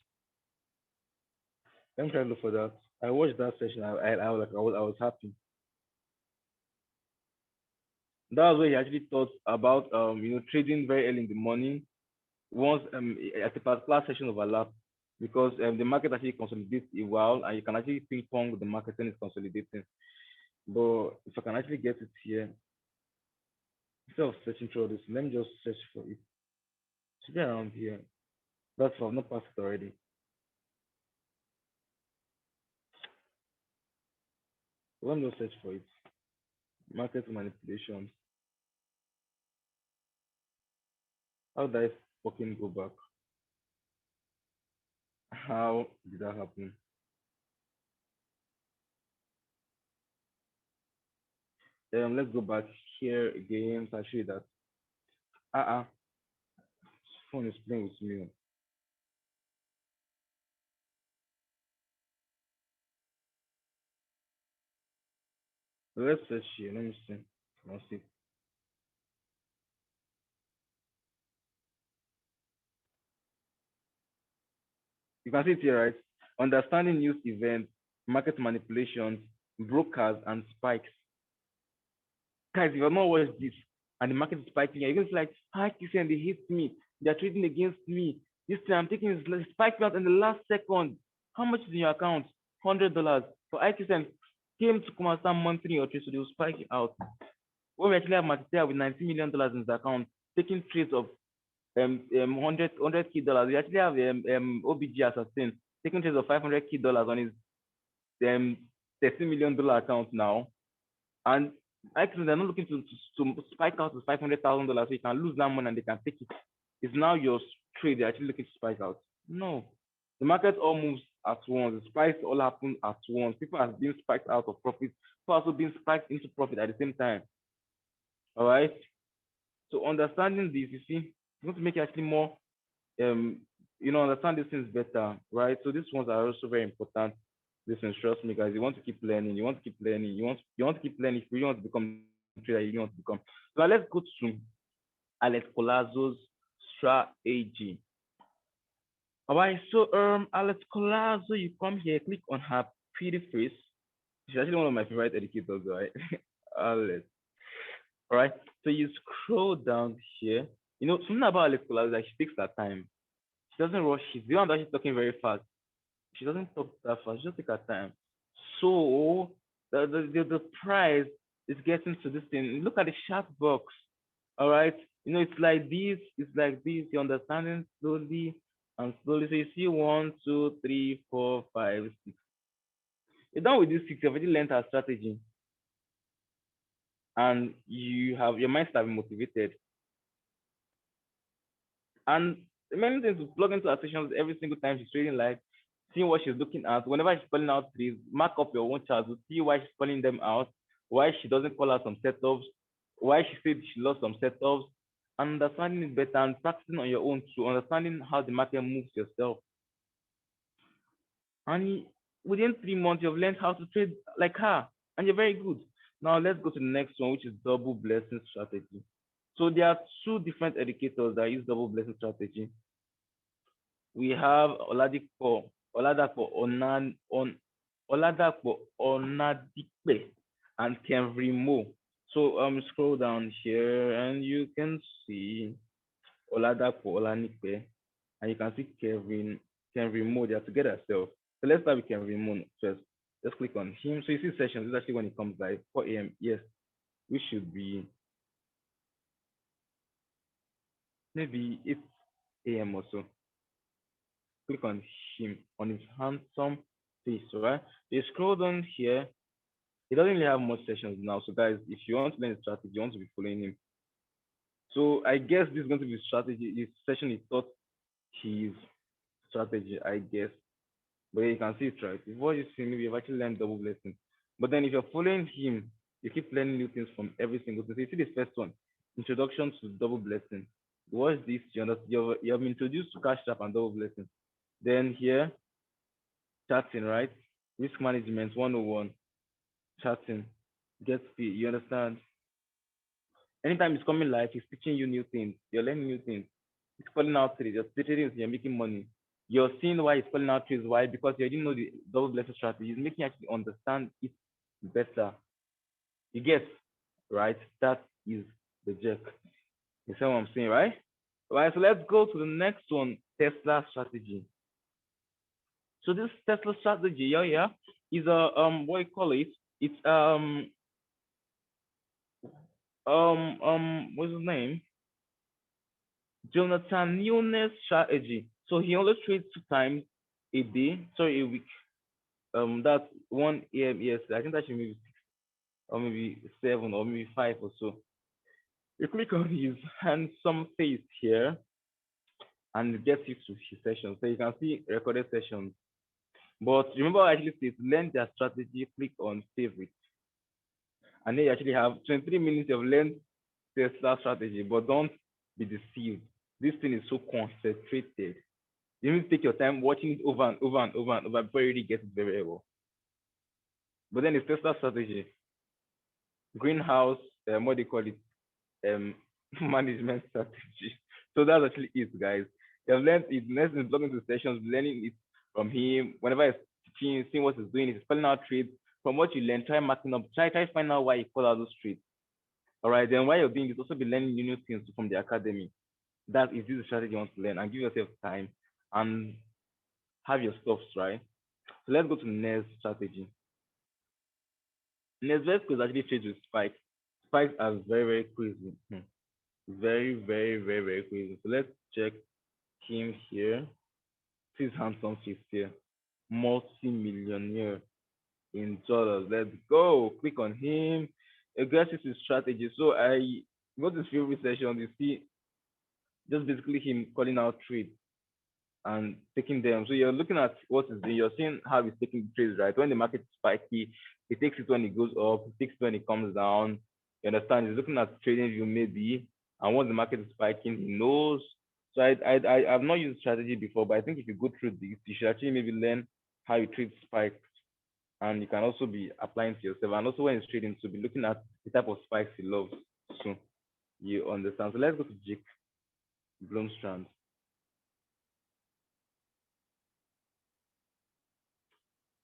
Let me try to look for that. I watched that session. I was happy. That was where he actually taught about trading very early in the morning. Once at a particular session overlap, because the market actually consolidates a while, and you can actually ping pong with the market when it's consolidating. But if I can actually get it here, instead of searching through this, let me just search for it. It should be around here. That's all, not passed it already. Let me just search for it. Market manipulations. How did I fucking go back? How did that happen? Let's go back here again. So I show you that. Phone is playing with me. Let's search here. Let me see. Let's see. You can see it here, right? Understanding news events, market manipulations, brokers, and spikes. Guys, if you have not watched this and the market is spiking, you're going to be like, hi, Christian, they hate me. They're trading against me. This time I'm taking this spike out in the last second. How much is in your account? $100. For IQSM came to come and start monitoring your trades, so they will spike it out. When we actually have Marketer with $90 million in his account, taking trades of 100K dollars. We actually have OBG Assassin taking trades of $500K on his $13 million account now. And actually, they're not looking to spike out to $500,000 so you can lose that money and they can take it. It's now your trade they're actually looking to spike out. No. The market all moves at once. The spikes all happen at once. People are being spiked out of profit. People are also being spiked into profit at the same time. All right. So understanding this, you see, you want to make it actually more, um, understand these things better, right? So these ones are also very important. Listen, trust me, guys. You want to keep learning. You want to keep learning. You want to keep learning. If you really want to become the trader you really want to become. So now let's go to Alex Colazo's strategy. All right. So Alex Colazo, you come here, click on her pretty face. She's actually one of my favorite educators, right? Alex. All right. So you scroll down here. Something about Alex Colazo is that she takes her time. She doesn't rush. She's the one that she's talking very fast. She doesn't talk that fast. She just take her time. So the price is getting to this thing. Look at the chat box. All right. It's like this. It's like this. You're understanding slowly and slowly. So you see one, two, three, four, five, six. You're done with this six. You've already learned our strategy, and you have your mind start motivated. And the main thing is to plug into her sessions every single time she's trading live, seeing what she's looking at. Whenever she's calling out trees, mark up your own charts to see why she's calling them out, why she doesn't call out some setups, why she said she lost some setups, understanding it better and practicing on your own too, understanding how the market moves yourself. And within 3 months, you've learned how to trade like her, and you're very good. Now let's go to the next one, which is double blessing strategy. So there are two different educators that use double blessing strategy. We have Oladapo Oladapo Onadipe and Kenvrimo. So scroll down here and you can see Oladapo Olanipe and you can see Kenvrimo. They are together still. So let's start with Kenvrimo first. Just click on him. So you see sessions. This is actually when it comes live. 4 a.m. Yes, we should be maybe 8 a.m. or so. Click on him, on his handsome face, right? You scroll down here. He doesn't really have much sessions now. So guys, if you want to learn the strategy, you want to be following him. So I guess this is going to be strategy. His session is taught his strategy, I guess. But you can see it right. If what you see, maybe you've actually learned double blessing. But then if you're following him, you keep learning new things from every single thing. So you see this first one, introduction to double blessing. Watch this, you have been introduced to cash trap and double blessing. Then here, chatting, right? Risk management 101, chatting, get speed, you understand? Anytime it's coming live, he's teaching you new things, you're learning new things. He's calling out trades, you're trading, you're making money. You're seeing why he's calling out trades. Why? Because you didn't know the double blessing strategy. He's making you actually understand it better. You get, right? That is the jerk. You see what I'm saying, right? Right, so let's go to the next one, Tesla strategy. So this Tesla strategy, yeah, is a what you call it? It's what's his name? Jonathan Nunes strategy. So he only trades 2 times a day, sorry, a week. That's 1 a.m. Yes, I think that should maybe 6 or maybe 7 or maybe 5 or so. You click on his handsome face here and it gets you to his session. So you can see recorded sessions. But remember, I actually said learn their strategy, click on favorite. And then you actually have 23 minutes of learned Tesla strategy, but don't be deceived. This thing is so concentrated. You need to take your time watching it over and over and over and over before you really get it very, very well. But then it's Tesla strategy, greenhouse, what do you call it? Management strategy. So that's actually it, guys. You have learned it. Next is logging to sessions, learning it from him. Whenever he's teaching, seeing what he's doing, he's spelling out trades. From what you learn, try marking up, try find out why you call out those trades. All right, then while you're doing this, also be learning new things from the academy. That is this strategy you want to learn and give yourself time and have your stuffs right. So let's go to the next strategy. Next is actually trades with spikes. Spikes are very, very crazy. Very, very, very, very crazy. So let's check him here. His handsome face here. Multi-millionaire in dollars. Let's go. Click on him. Aggressive strategy. So I go to his favorite session. You see just basically him calling out trade. and taking them. So you're looking at what is doing. You're seeing how it's taking the trades, right? When the market is spiky, it takes it when it goes up, it takes it when it comes down. You understand? He's looking at trading view maybe, and once the market is spiking, he knows. So I've not used strategy before, but I think if you go through this, you should actually maybe learn how you trade spikes, and you can also be applying to yourself. And also when he's trading, to be looking at the type of spikes he loves. So you understand. So let's go to Jake Blomstrand.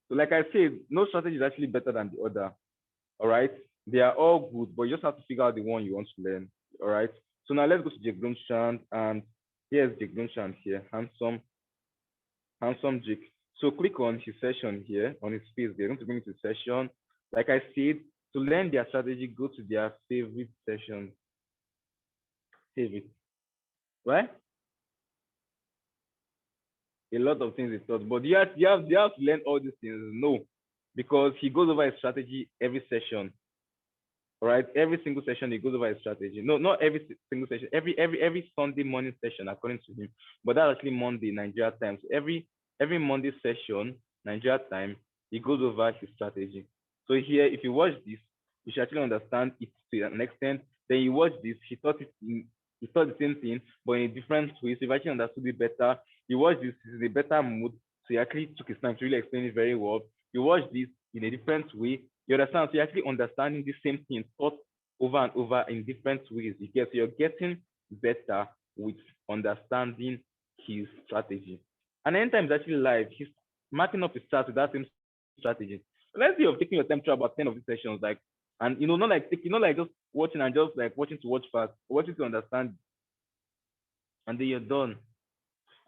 So like I said, no strategy is actually better than the other. All right. They are all good, but you just have to figure out the one you want to learn. All right. So now let's go to Jake Blomstrand, and here's Jake Blomstrand here. Handsome Jake. So click on his session here, on his face. They're going to bring you to session. Like I said, to learn their strategy, go to their favorite session. Favorite. Right? A lot of things he taught, but you have to learn all these things. No, because he goes over his strategy every session. All right, every single session he goes over his strategy. No, not every single session. Every Sunday morning session, according to him. But that's actually Monday Nigeria time. So every Monday session Nigeria time, he goes over his strategy. So here, if you watch this, you should actually understand it to an extent. Then you watch this, he thought the same thing, but in a different way. So you actually understood it better. You watch this, is in a better mood. So he actually took his time to really explain it very well. You watch this in a different way. You understand? So you're actually understanding the same thing taught over and over in different ways. You get, so you're getting better with understanding his strategy. And anytime he's actually live, he's marking up his chart with that same strategy. So let's say you're taking your time through about 10 of these sessions, like, and not like just watching and just like watching to watch fast, watching to understand, and then you're done.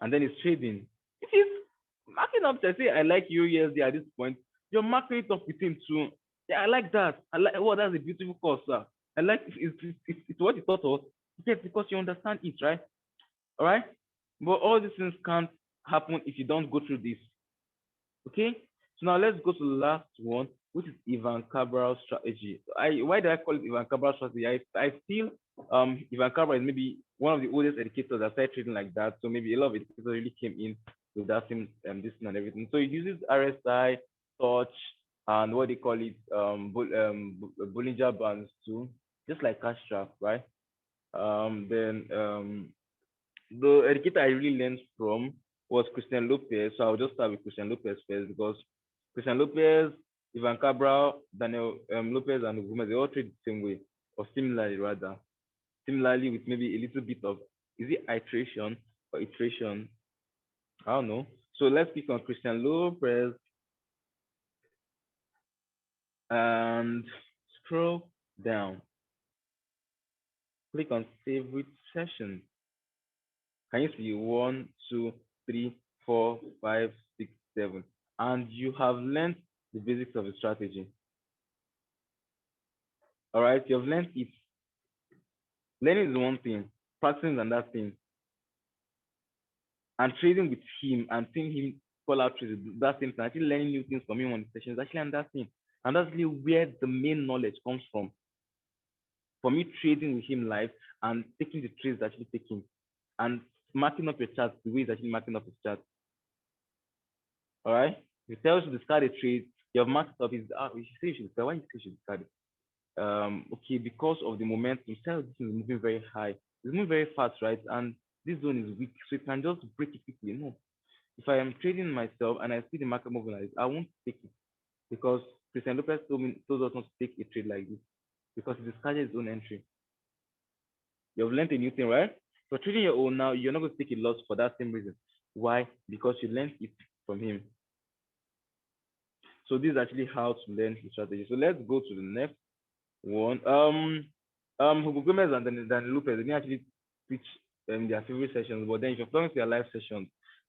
And then it's trading. It is marking up. I say I like USD at this point. You're marking it up with him too. Yeah, I like that. I like. Oh, that's a beautiful course, sir. I like it's what you taught us. Yes, because you understand it, right? All right. But all these things can't happen if you don't go through this. Okay. So now let's go to the last one, which is Ivan Cabral strategy. Why do I call it Ivan Cabral strategy? I feel Ivan Cabral is maybe one of the oldest educators that started trading like that. So maybe a lot of educators really came in with that same this and everything. So it uses RSI, touch, and what they call it Bollinger Bands too, just like cash trap, right? Then the educator I really learned from was Christian Lopez. So I'll just start with Christian Lopez first, because Christian Lopez, Ivan Cabral, Daniel Lopez, and Gomez, they all trade the same way, or similarly rather. Similarly, with maybe a little bit of, is it iteration or iteration? I don't know. So let's click on Christian Lopez and scroll down. Click on favorite session. Can you see 1, 2, 3, 4, 5, 6, 7? And you have learned the basics of the strategy. All right, you have learned it. Learning is one thing, practicing is another thing. And trading with him and seeing him call out trades, that same thing, actually learning new things from him on the session is actually another thing. And that's really where the main knowledge comes from. For me, trading with him live and taking the trades actually taking and marking up your charts the way he's actually marking up his chart. All right. If he tells you to discard a trade, you have marked up his you say you should discard. Why you say you should discard it? Okay, because of the momentum, sell this is moving very high. It's moving very fast, right? And this zone is weak, so you can just break it quickly. No. If I am trading myself and I see the market moving like this, I won't take it, because Christian Lopez told us not to take a trade like this, because he discarded his own entry. You've learned a new thing, right? For trading your own now, you're not going to take a loss for that same reason. Why? Because you learned it from him. So this is actually how to learn his strategy. So let's go to the next one. Hugo Gomez and then Lopez, they didn't actually teach their favorite sessions, but then if you're following their live sessions,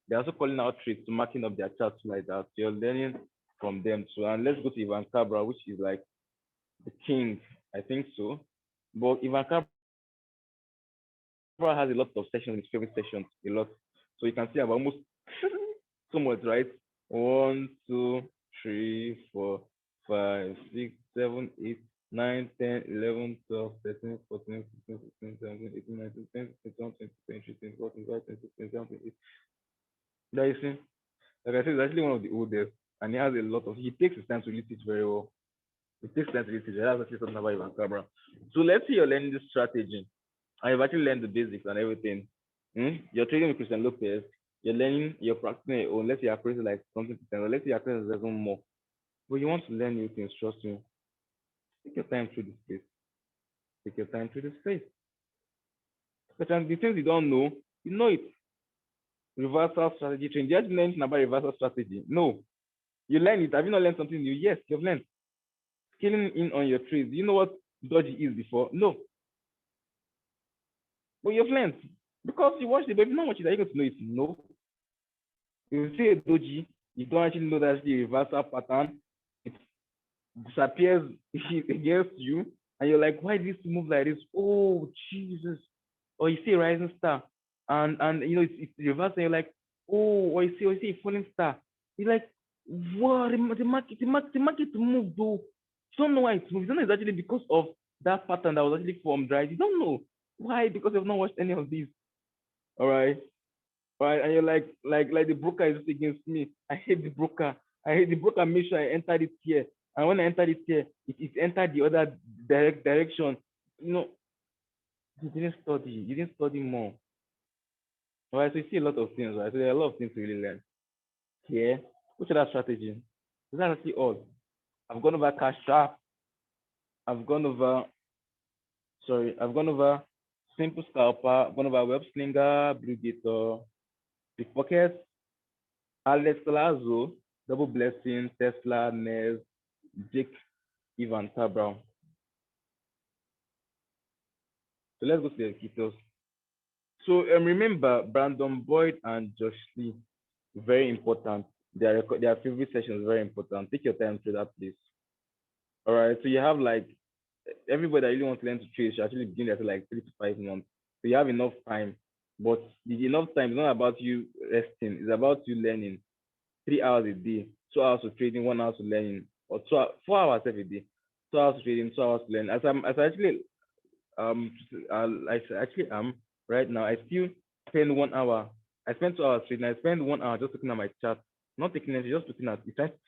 they're also calling out trades to marking up their charts like that. So you're learning from them too. And let's go to Ivan Cabral, which is like the king, I think so. But Ivan Cabral has a lot of sessions, his favorite sessions, a lot. So you can see about almost so much, right? 1, 2, 3, 4, 5, 6, 7, 8, 9, 10, 11, 12, 13, 14, 15, 16, 17, 18, 19, 20, 21, 22, 23, 24, 25, 26, 27, 28. That you see, like I said, he's actually one of the oldest, and he has a lot of. He takes his time to really teach very well. He takes time to really teach. That's actually something about Ivan Cabra. So let's say you're learning this strategy, and you've actually learned the basics and everything. You're trading with Christian Lopez. You're learning. You're practicing your own. Let's say you're creating like something percent, or let's say you're creating even more. But you want to learn new things. Trust me. Take your time through this space. Take your time through this space. But the things you don't know, you know it. Reversal strategy training. Did you learn anything about reversal strategy? No. You learn it. Have you not learned something new? Yes, you've learned. Scaling in on your trades. Do you know what dodgy is before? No. But you've learned. Because you watched it, but if you don't watch it, are you going to know it? No. If you see a doji, you don't actually know that's the reversal pattern. It disappears against you, and you're like, why did this move like this? Oh Jesus! Or you see a rising star, and you know it's reversed, and you're like, oh, or you see a falling star. You're like, what? The market moved though. You don't know why it moved. You don't know it's actually because of that pattern that was actually formed, right? You don't know why, because you've not watched any of these. All right. Right, and you're like the broker is against me. I hate the broker. I hate the broker. Make sure I entered it here, and when I entered it here, it entered the other direction. You know, you didn't study. You didn't study more. All right, so you see a lot of things, right? So there are a lot of things to really learn. Here, which other strategy? That's actually all. I've gone over cash trap. I've gone over. Sorry, I've gone over simple scalper. I've gone over web slinger, blue gator, pickpocket, Alex Lazo, Double Blessing, Tesla, Nez, Jake, Ivan Tabrow. So let's go to the details. So remember, Brandon Boyd and Josh Lee, very important. Their favorite session is very important. Take your time to that, please. All right. So you have like everybody that really wants to learn to trade should actually begin after like 3 to 5 months. So you have enough time. But the enough time is not about you resting. It's about you learning. 3 hours a day, 2 hours of trading, 1 hour to learning, or 4 hours every day, 2 hours of trading, 2 hours to learn. As I actually I actually am right now, I still spend 1 hour. I spend 2 hours trading. I spend 1 hour just looking at my chart, not taking it, just looking at it.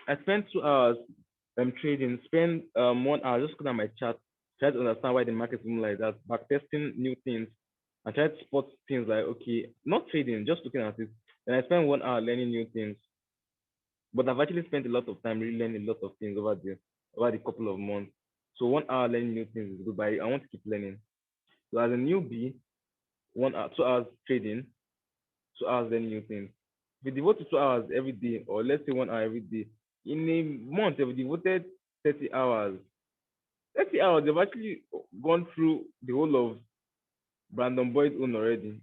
I spend 2 hours trading, spend 1 hour just looking at my chart, try to understand why the market's moving like that, back testing new things, and try to spot things like okay, not trading, just looking at it. And I spend 1 hour learning new things. But I've actually spent a lot of time really learning a lot of things over the couple of months. So 1 hour learning new things is good, but I want to keep learning. So as a newbie, 1 hour, 2 hours trading, 2 hours learning new things. If you devote to 2 hours every day, or let's say 1 hour every day, in a month you've devoted 30 hours. 30 hours, they've actually gone through the whole of Brandon Boyd's own already.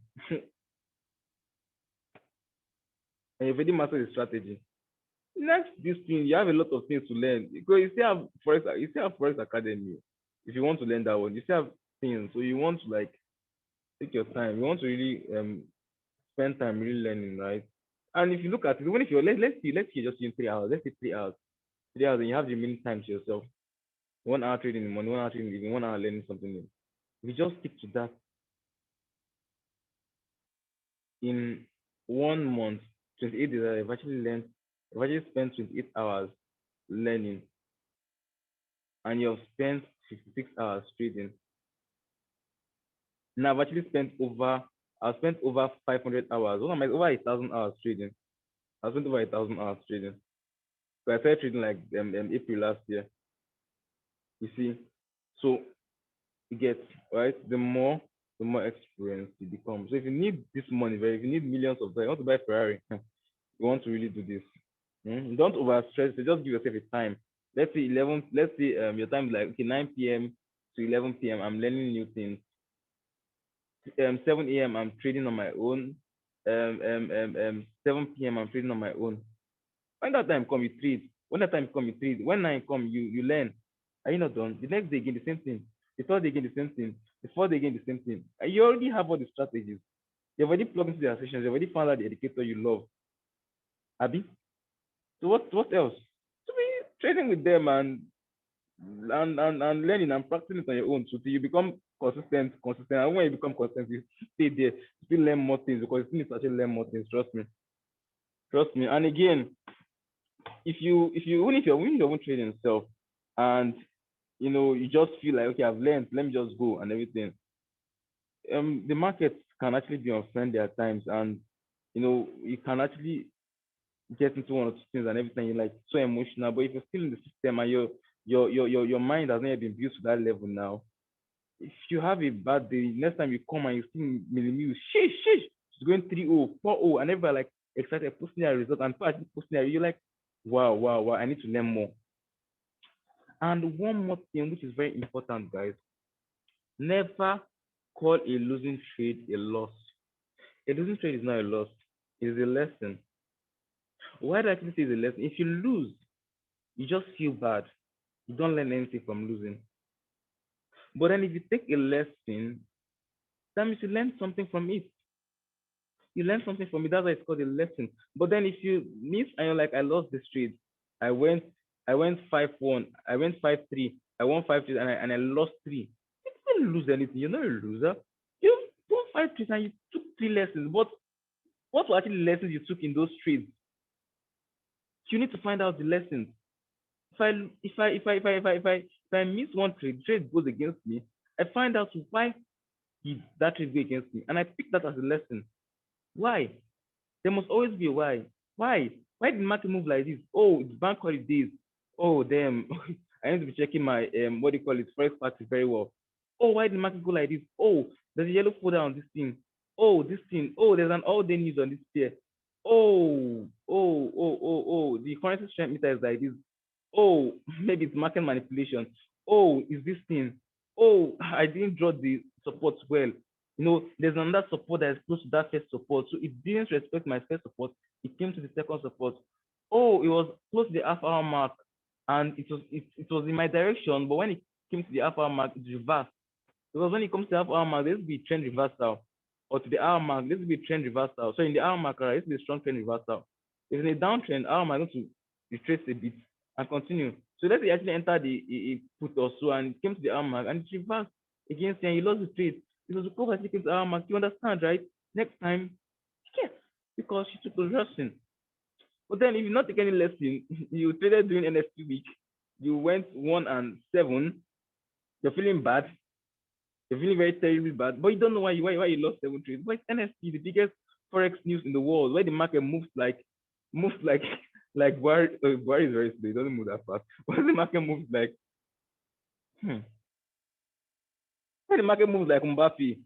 And you've already mastered the strategy. Next, this thing, you have a lot of things to learn because you still have Forex Academy. If you want to learn that one, you still have things. So you want to like take your time. You want to really spend time really learning, right? And if you look at it, even if you're let's see you're just using 3 hours, let's say 3 hours, 3 hours, and you have the remaining time to yourself. 1 hour trading in the morning, 1 hour trading in the evening, 1 hour learning something new. If you just stick to that in 1 month, 28 days, I've actually spent 28 hours learning, and you've spent 56 hours trading. Now I've spent over 500 hours. Over 1,000 hours trading. I spent over 1,000 hours trading. So I started trading like April last year. You see, so you get right. The more experience you become. So if you need this money, if you need millions of dollars, you want to buy Ferrari, you want to really do this. Don't overstress. Just give yourself a time. Let's say 11. Let's say your time is like okay 9 p.m. to 11 p.m. I'm learning new things. 7 a.m. I'm trading on my own. 7 p.m. I'm trading on my own. When that time come, you trade. When that time come, you trade. When night come, you learn. Are you not done? The next day again, the same thing. The third day again, the same thing. The fourth day again, the same thing. And you already have all the strategies. You've already plugged into the sessions. You've already found out the educator you love. Abby? So what else? To be trading with them and learning and practicing it on your own. So till you become consistent. And when you become consistent, you stay there, you still learn more things because you need to actually learn more things. Trust me. And again, if you even if you're winning your own trading self, and you just feel like, okay, I've learned, let me just go and everything. The markets can actually be unfriendly at times, and you can actually get into one or two things and everything. You're like so emotional, but if you're still in the system and your mind has not yet been built to that level now, if you have a bad day, next time you come and you see Millie sheesh, she's going 3-0, 4-0, and everybody like excited posting their result, and people actually posting their, you're like, wow, wow, wow, I need to learn more. And one more thing which is very important, guys, never call a losing trade a loss. A losing trade is not a loss, it is a lesson. Why do I actually say it's a lesson? If you lose, you just feel bad. You don't learn anything from losing. But then if you take a lesson, that means you learn something from it. You learn something from it. That's why it's called a lesson. But then if you miss and you're like, I lost this trade. I went I went 5-1. I went 5-3. I won 5-3 and I lost three. You didn't lose anything. You're not a loser. You won 5 trades and you took three lessons. But what were actually lessons you took in those trades? You need to find out the lessons. If I miss one trade goes against me, I find out why did that trade go against me, and I pick that as a lesson. Why? There must always be a why. Why? Why did the market move like this? Oh, it's bank holidays. Oh, damn. I need to be checking my what do you call it, forex party very well. Oh, why did the market go like this? Oh, there's a yellow folder on this thing. Oh, this thing. Oh, there's an all day news on this pair. Oh, the currency strength meter is like this. Oh, maybe it's market manipulation. Oh, is this thing? Oh, I didn't draw the support well. There's another support that is close to that first support. So it didn't respect my first support. It came to the second support. Oh, it was close to the half hour mark, and it was in my direction. But when it came to the half hour mark, it reversed. Because when it comes to half hour mark, this will be trend reversal. Or to the hour mark, this will be trend reversal. So in the hour mark, right, this will be a strong trend reversal. If in a downtrend, hour mark is going to retrace a bit and continue. So let's say you actually enter the put or so and it came to the hour mark and it reversed against you and you lost the trade. It was because I came to hour mark. You understand, right? Next time, yes, because you took the lesson. But then if you not take any lesson, you traded during NFP week, you went 1-7, you're feeling bad, you're feeling very terribly bad, but you don't know why you lost 7 trades. But it's NFP, the biggest forex news in the world, where the market moves like like Buhari is very slow. It doesn't move that fast. But the market moves like hmm, where the market moves like Mbappe,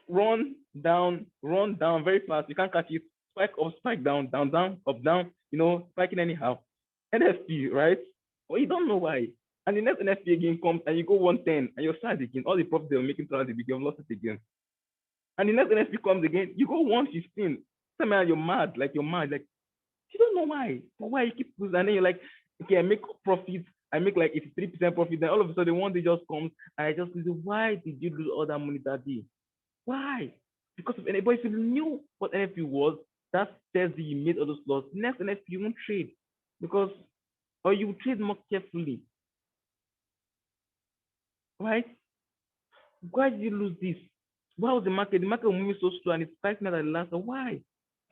run down very fast. You can't catch it. Spike up, spike down, down, down, up, down. Spiking anyhow. NFP, right? Well, you don't know why. And the next NFP again comes and you go 110 and you're sad again. All the profits they were making throughout the week, you've lost it again. And the next NFP comes again, you go 115. Somehow you're mad, like you're mad, like you don't know why. But why you keep losing? And then you're like, okay, I make profits. I make like 83% profit. Then all of a sudden, one day just comes and I just lose. Why did you lose all that money that day? Why? Because of anybody, if you knew what NFP was, that Thursday you made all those losses. Next NFP you won't trade because, or you trade more carefully, right? Why did you lose this? Why was the market? The market was moving so slow and it's spiking at the last. Why?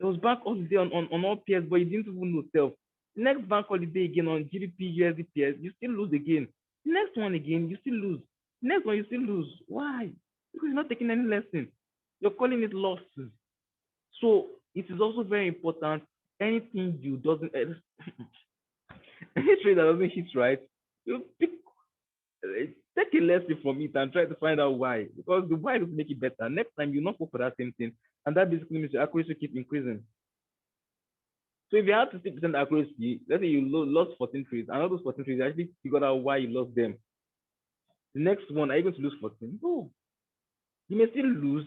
It was bank holiday on all pairs, but you didn't even know self. Next bank holiday again on GDP, USD pairs, you still lose again. Next one again, you still lose. Next one, you still lose. Why? Because you're not taking any lesson. You're calling it losses. So it is also very important. Anything you doesn't any trade that doesn't hit right, you pick take a lesson from it and try to find out why. Because the why will make it better. Next time you not go for that same thing, and that basically means your accuracy keep increasing. So if you have 50% accuracy, let's say you lost 14 trades, and all those 14 trades, you actually figured out why you lost them. The next one, are you going to lose 14? No. You may still lose.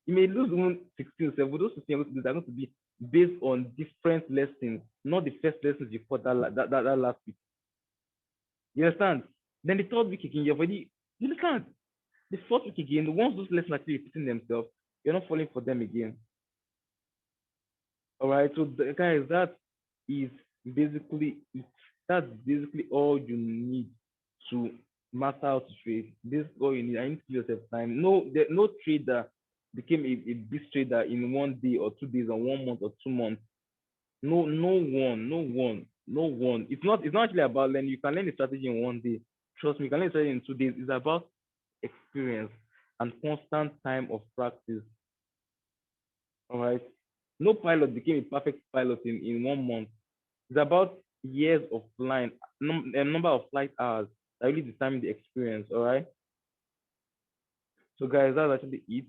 You may lose even 16, 7. Those 16 are going to be based on different lessons, not the first lessons you fought that last week. You understand? Then the third week again, you understand? The fourth week again, once those lessons actually repeating themselves, you're not falling for them again. All right. So guys, that is basically it. That's basically all you need to master how to trade. This is all you need. I need to give yourself time. No trader became a big trader in one day or 2 days or 1 month or 2 months. No one. It's not actually about learning. You can learn the strategy in one day. Trust me, you can learn the strategy in 2 days. It's about experience and constant time of practice. All right. No pilot became a perfect pilot in 1 month. It's about years of flying, number of flight hours that really determine the experience. All right. So guys, that's actually it.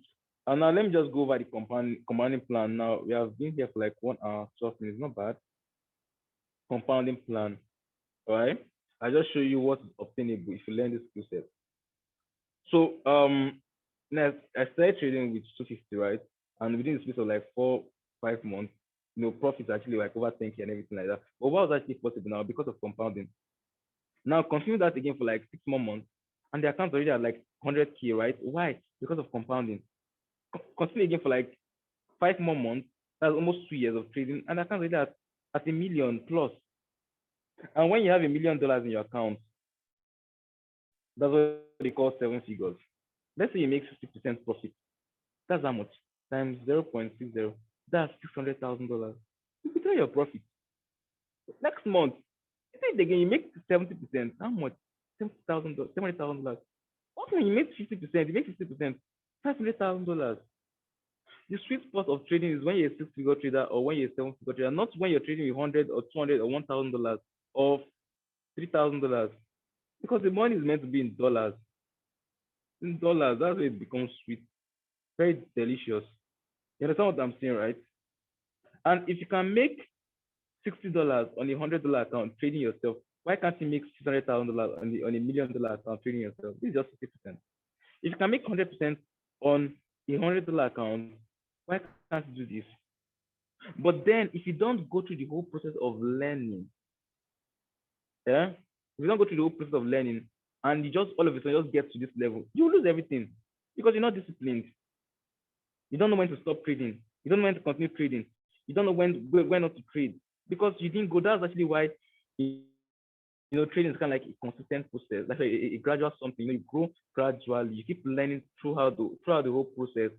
And now let me just go over the compounding plan. Now we have been here for like 1 hour, 12 minutes. Not bad. Compounding plan. All right. I just show you what is obtainable if you learn this skill set. So next I started trading with 250, right? And within the space of like 4 5 months, profits actually like over 10K and everything like that. But what was actually possible now because of compounding? Now continue that again for like 6 more months, and the account already at like 100K, right? Why? Because of compounding. Continue again for like 5 more months. That's almost 2 years of trading, and the account already at a million plus. And when you have $1 million in your account, that's what they call 7 figures. Let's say you make 50% profit. That's how much? Times 0.60. That's $600,000. You can tell your profit. Next month, you say it again, you make 70%. How much? $70,000. $70,000. Also, when you make 50%, you make 50%. $500,000. The sweet spot of trading is when you're a six-figure trader or when you're a seven-figure trader, not when you're trading with 100 or 200 or $1,000 or $3,000. Because the money is meant to be in dollars. In dollars, that's where it becomes sweet. Very delicious. You understand what I'm saying, right? And if you can make $60 on a $100 account trading yourself, why can't you make $600,000 on a $1 million account trading yourself? This is just 50%. If you can make 100% on a $100 account, why can't you do this? But then, if you don't go through the whole process of learning, yeah, if you don't go through the whole process of learning, and you just all of a sudden just get to this level, you lose everything because you're not disciplined. You don't know when to stop trading. You don't know when to continue trading. You don't know when not to trade because you didn't go. That's actually why trading is kind of like a consistent process, like a gradual something. You grow gradually. You keep learning throughout the whole process.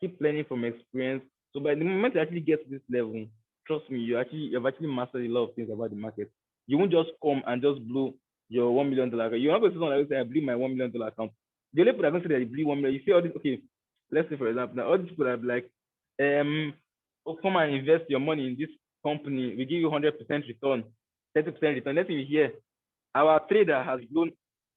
Keep learning from experience. So by the moment you actually get to this level, trust me, you've actually mastered a lot of things about the market. You won't just come and just blow your $1 million account. You're not going to someone like say, I blew my $1 million account. The only people that are going to say that you blew 1 million, you see all this. Okay, let's say for example, now all these people are like, come and invest your money in this company. We give you 100% return, 30% return. Let's say you hear our trader has blown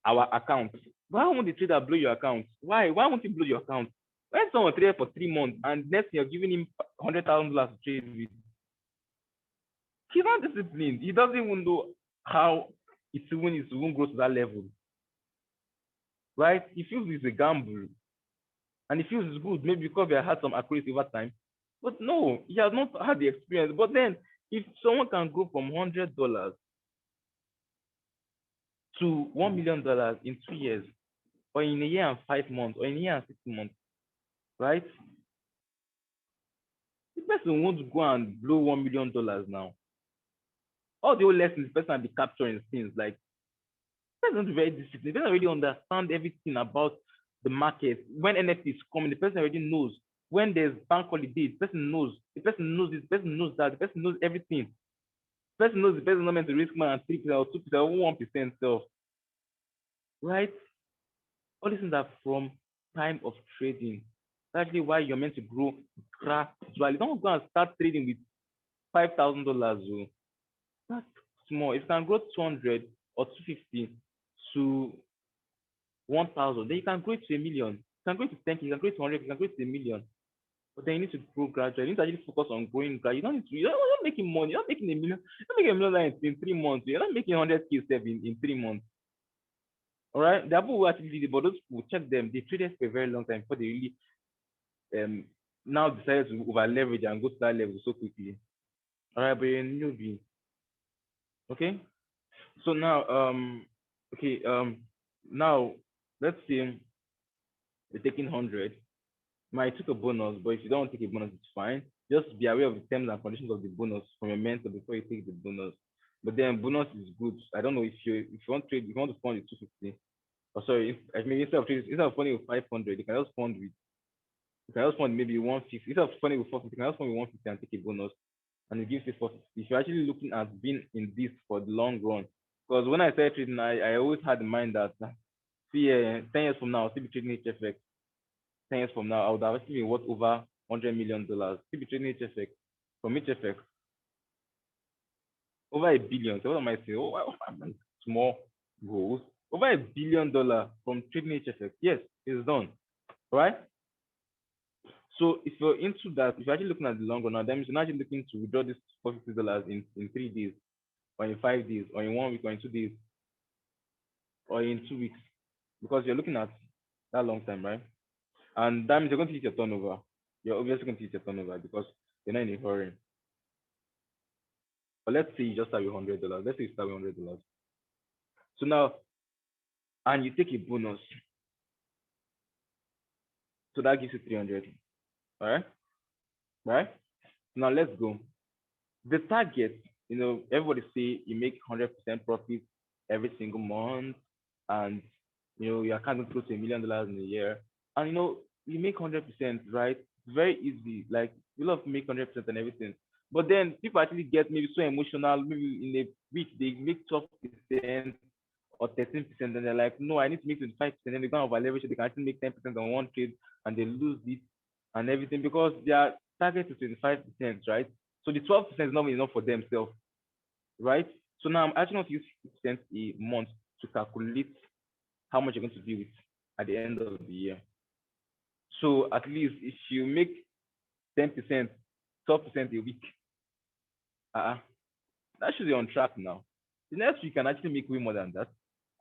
our account. Why won't the trader blow your account? Why? Why won't he blow your account? When someone traded for 3 months and next you're giving him $100,000 to trade with, he's not disciplined. He doesn't even know how it's even grow to that level. Right? He feels it's a gamble. And he feels it's good, maybe because they had some accuracy over time. But no, he has not had the experience. But then if someone can go from $100 to $1 million in 2 years, or in a year and 5 months, or in a year and 6 months, right? The person won't go and blow $1 million now. All the old lessons, the person will be capturing things like the person is very disciplined. The person really understand everything about the market. When NFT is coming, the person already knows. When there's bank holiday, the person knows. The person knows this, the person knows that, the person knows everything. The person knows the person is not meant to risk more than 3% or 2% or 1% self. Right? All these things are from time of trading. That's actually why you're meant to grow gradually. Don't go and start trading with $5,000. That's small. If you can grow 200 or 250 to 1,000, then you can grow it to a million. You can grow it to 10K, you can grow it to 100, you can grow it to a million. But then you need to grow gradually. You need to actually focus on growing gradually. You're not making money. You're not making a million. You're not making $1 million in 3 months. You're not making 100K in 3 months. All right, the people who actually did it, but those people, check them. They traded for a very long time before they really now decided to over leverage and go to that level so quickly. All right, but you're a newbie. Okay, so now now let's say you're taking 100. Might took a bonus, but if you don't take a bonus, it's fine. Just be aware of the terms and conditions of the bonus from your mentor before you take the bonus. But then bonus is good. I don't know if you want to trade, if you want to fund the 250, Or sorry, maybe instead of funding with 500, you can just fund maybe 150. Instead of funding with 450, you can just fund with 150 and take a bonus, and it gives you 450. If you're actually looking at being in this for the long run, because when I started trading, I always had in mind that see, 10 years from now, I'll still be trading HFX. 10 years from now, I would have actually been worth over $100 million. Still be trading HFX. From HFX, over a billion. So what am I saying? Oh, small goals. Over $1 billion from trading HFX. Yes, it's done. Right? So if you're into that, if you're actually looking at the long run now, that means you're not actually looking to withdraw this $450 in 3 days, or in 5 days, or in 1 week, or in 2 days, or in 2 weeks. Because you're looking at that long time, right? And that means you're going to hit your turnover. You're obviously going to hit your turnover because you're not in a hurry. But let's say you just start with $100. Let's say you start with $100. So now, and you take a bonus. So that gives you 300. All right? Right? Now let's go. The target, everybody say you make 100% profit every single month, and your account will close to $1 million in a year, and you make 100%, right? Very easy. Like, you love to make 100% and everything, but then people actually get maybe so emotional. Maybe in a week they make 12% or 13%, and they're like, no, I need to make 25%. And they don't have a leverage, they can actually make 10% on one trade, and they lose it and everything because their target is 25%, right? So the 12% is not enough for themselves, right? So now I'm actually going to use 50% a month to calculate how much you're going to be with at the end of the year. So at least if you make 10%, 12% a week, uh, that should be on track now. The next week you can actually make way more than that.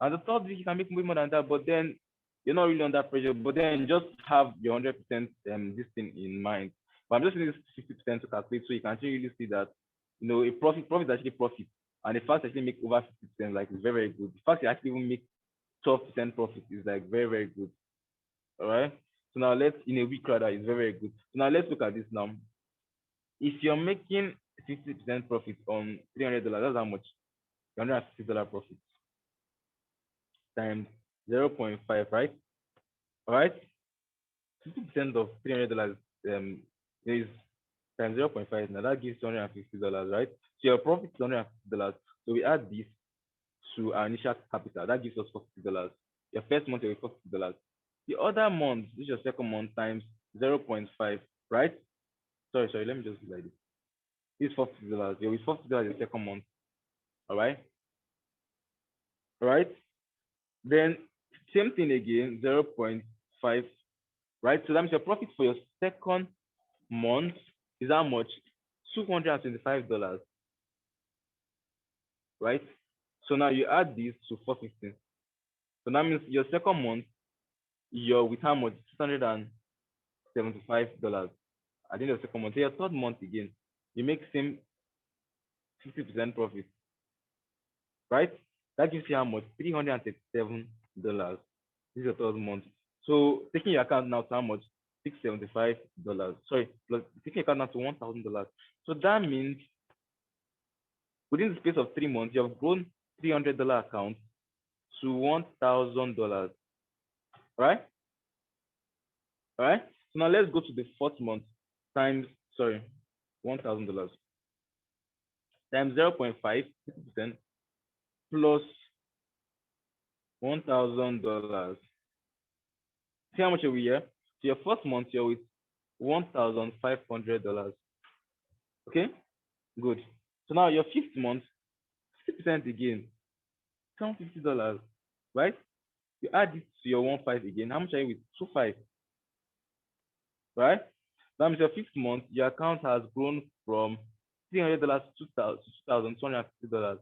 And the third week you can make way more than that, but then you're not really under pressure. But then just have your 100% this thing in mind. But I'm just using this 50% to calculate so you can actually really see that a profit is actually profit. And the fact that you actually make over 50%, like, is very, very good. The fact you actually even make 12% profit is like very, very good. All right. So now let's in a week rather is very, very good. So now let's look at this now. If you're making 50% profit on $300, that's how much? $150 profit times 0.5, right? All right. 50% of $300 is times 0.5. Now that gives $250, right? So your profit is $250. So we add this to our initial capital. That gives us $40. Your first month will be $40. The other month, this is your second month times 0.5, right? Sorry, let me just do like this. This is $40. You're with $40 your second month. All right. All right. Then same thing again, 0.5, right? So that means your profit for your second month is how much? $225, right? So now you add this to 450. So that means your second month, you're with how much? $675 at the end of the second month. So your third month again, you make same 50% profit, right? That gives you how much? $337. This is your third month. So taking your account now to how much? $675. Sorry, plus taking your account now to $1,000. So that means within the space of 3 months, you have grown $300 account to $1,000. Right? All right. So now let's go to the fourth month times, sorry, $1,000 times 0.5, 50% plus $1,000. See how much are we here? So your first month you're with $1,500. Okay, good. So now your fifth month, 50% again, $250, right? You add it to your 1.5 again. How much are you with? 2.5, right? That means your fifth month, your account has grown from $300 to $2,250.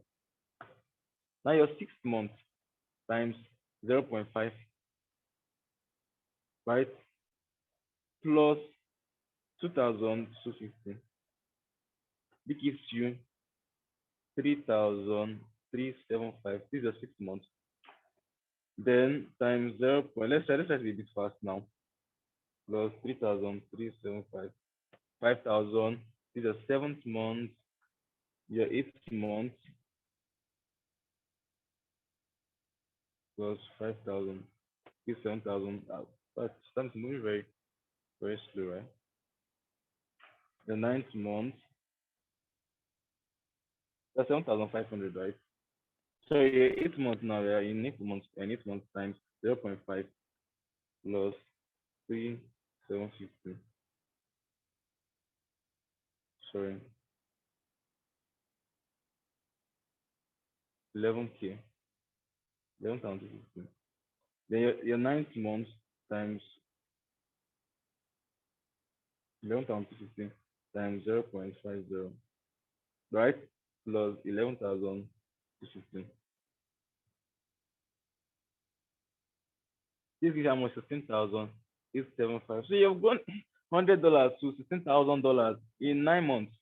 Now your sixth month times 0.5, right? Plus 2,250. This gives you 3,375. This is your 6 months. Then times 0. Let's try to be a bit fast now. Plus 3,375. 5,000. This is your seventh month. Your eighth month. plus 5,000 is 7,000. But time's moving very, very slow, right? The ninth month, that's 7,500, right? So yeah, 8 months now, yeah, in 8 months times 0.5 plus 3,750. Sorry, 11K, 11,250. Then your ninth month times 11,250 times 0.50, right? Plus 11,250. This is how much? 16,875. So you've gone $100 to $16,000 in 9 months.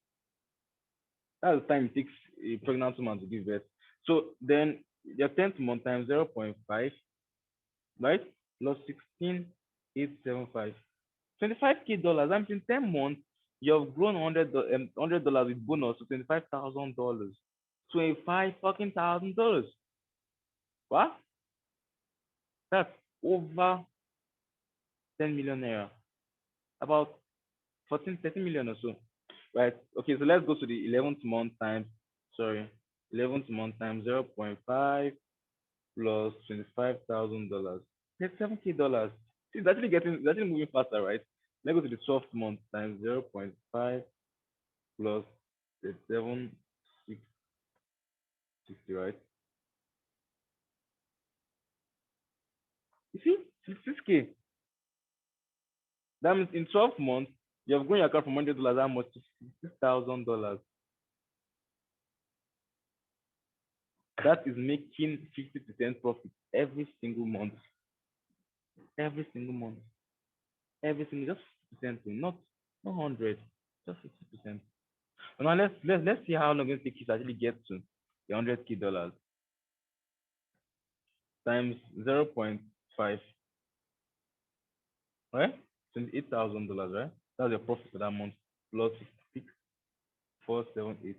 That's the time it takes a pregnant woman to give birth. So then your 10th month times 0.5, right? Plus 16,875. $25K. I'm in 10 months, you've grown $100 with bonus to $25,000. 25 fucking $1,000. What? That's over 10 million naira. About 14, 13 million or so. Right? Okay, so let's go to the 11th month times, sorry, 11th month times 0.5 plus $25,000. That's $7K. It's actually moving faster, right? Let's go to the 12th month times 0.5 plus the 7,660, right? You see, 6K. That means in 12 months, you have grown your account from $100 how much to $6,000. That is making 50% profit every single month. Every single month. Every single, just 50%, not 100, just 50%. So now let's see how long it takes you to actually get to the $100K times 0.5, right? $28,000, right? That's your profit for that month plus 6,478.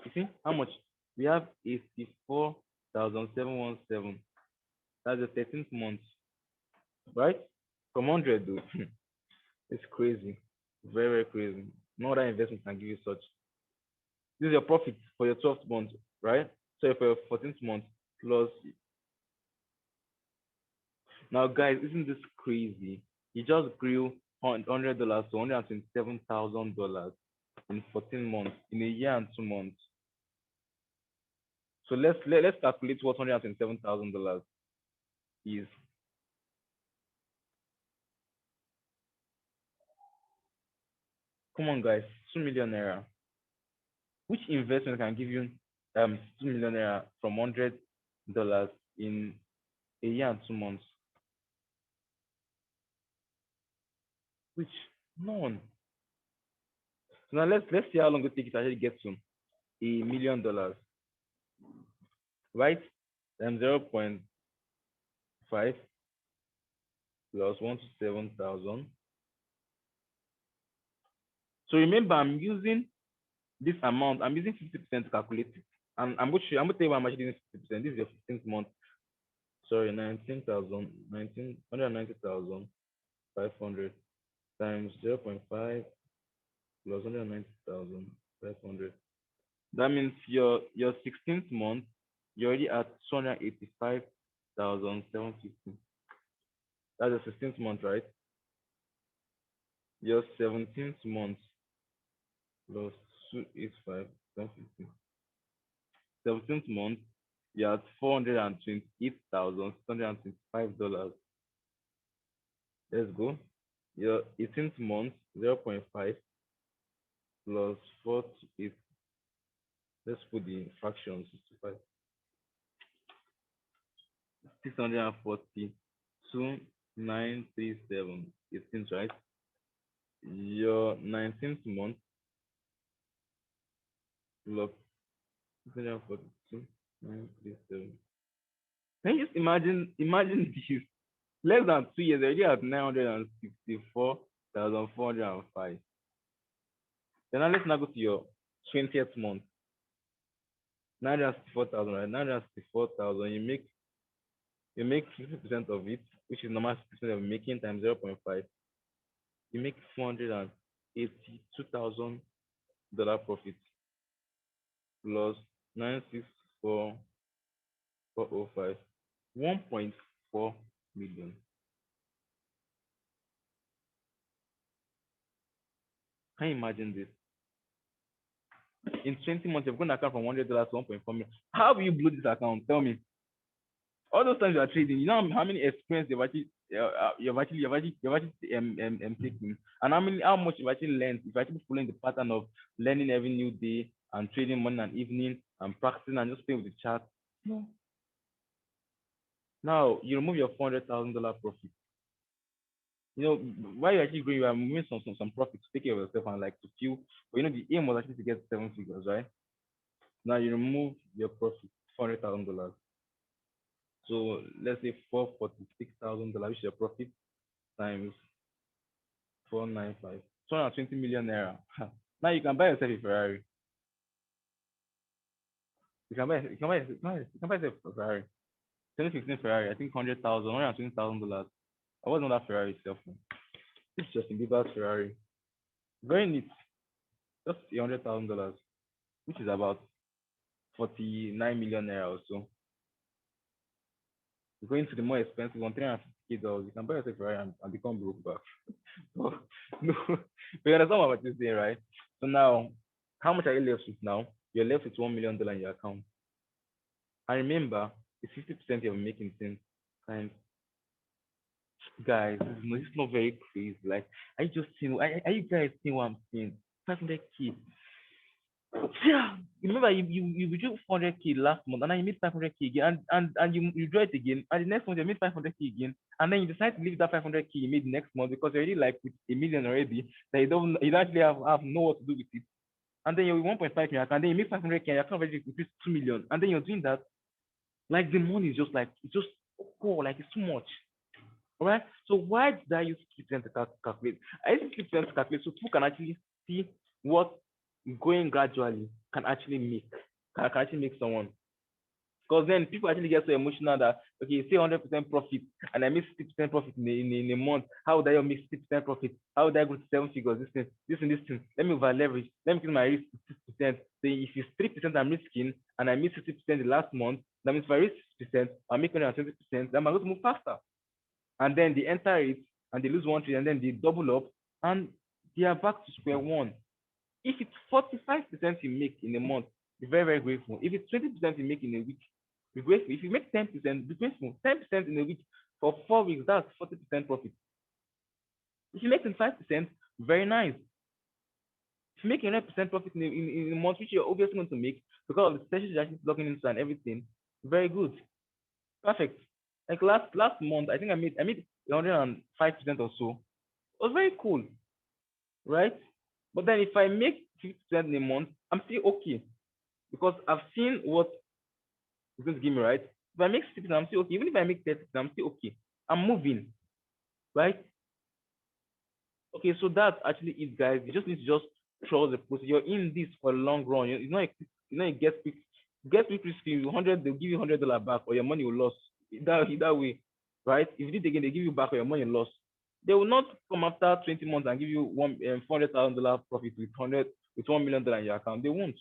You see how much? We have 84,717. That's the 13th month, right? From 100, dude. It's crazy. Very, very crazy. No other investment can give you such. This is your profit for your 12th month, right? So for your 14th month plus. Now, guys, isn't this crazy? You just grew $100 to $127,000 in 14 months, in a year and 2 months. So let's calculate what $127,000 is. Come on, guys, 2 million naira. Which investment can give you 2 million naira from $100 in a year and 2 months? Which none. So now let's see how long it takes to actually get to $1 million, right? Then 0.5 plus 127,000. So remember, I'm using this amount. I'm using 50% to calculate it, and I'm going to tell you why I'm actually using 50%. This is your 15th month. Sorry, 190,500 times 0.5 plus 190,500. That means your 16th month, you're already at 285,750. That's the 16th month, right? Your 17th month plus 285,750. 17th month, you're at $428,625. Let's go. Your 18th month, 0.5 plus 48. Let's put the fraction 65. 642,937. 18th, right? Your 19th month plus 642,937. Can you just imagine this? Less than 2 years, already at 964,405. Then now let's now go to your 20th month. 964,000, right? 964,000. You make You make 50% of it, which is normal 50% of making times 0.5. You make $482,000 profit plus 964,405, 1.4 million. Can you imagine this? In 20 months, you're going to account from $100 to 1.4 million. How will you blow this account? Tell me. All those times you are trading, you know how many experience you've actually taken, and how much you've actually learned. You've actually following the pattern of learning every new day and trading morning and evening and practicing and just playing with the chart. No. Now you remove your $400,000 profit. You know, while you're actually growing, you are moving some profit to take care of yourself and like to feel. But you know, the aim was actually to get 7 figures, right? Now you remove your profit, $400,000. So let's say $446,000, which is your profit, times 495, 220 million naira. Now you can buy yourself a Ferrari. You can buy yourself a Ferrari. 2015 Ferrari, I think $100,000, $120,000. I wasn't that Ferrari itself. This is Justin Bieber's Ferrari. Very neat. Just $100,000, which is about 49 million naira or so. Going to the more expensive one, $350,000, you can buy yourself a Ferrari and become broke back. So, no, but you understand what I'm saying, right? So now, how much are you left with now? You're left with $1 million in your account. And remember, it's 50% you're making things times. Guys, this is not very crazy. Like, are you guys seeing what I'm saying? 500K. Yeah, remember you withdrew 400K last month, and then you made 500K again, and you draw it again, and the next month you made 500K again, and then you decide to leave that 500K you made next month because you're already like with a million already that you don't actually have know what to do with it, and then you're with 1.5 million, and then you make 500K, and your account already increased 2 million, and then you're doing that, like the money is just like it's just like it's too much. All right. So why did I use Skip to calculate? I use Skip to calculate so people can actually see what going gradually can actually make someone. Because then people actually get so emotional that okay, you say 100% profit and I make 60% profit in a month. How would I make 60% profit? How would I go to 7 figures? This thing. Let me over leverage. Let me keep my risk to 6%. So if it's 3% I'm risking and I made 60% the last month, that means if I risk 6%, I'm making 120%, then I'm going to move faster. And then they enter it and they lose 1 trade and then they double up and they are back to square one. If it's 45% you make in a month, be very, very grateful. If it's 20% you make in a week, be grateful. If you make 10%, be grateful. 10% in a week for 4 weeks, that's 40% profit. If you make 25%, very nice. If you make 100% profit in a month, which you're obviously going to make because of the sessions you're actually plugging into and everything, very good. Perfect. Like last month, I think I made 105% or so. It was very cool, right? But then if I make 50% in a month, I'm still okay because I've seen what it's going to give me, right? If I make 60%, I'm still okay. Even if I make 30%, I'm still okay. I'm moving, right? Okay, so that's actually it, guys. You just need to just trust the process. You're in this for a long run. It's not you get quick risky. 100, they'll give you $100 back, or your money will lose. Either way, right? If you did again, they give you back, or your money lost. They will not come after 20 months and give you $400,000 profit with $1 million in your account. They won't.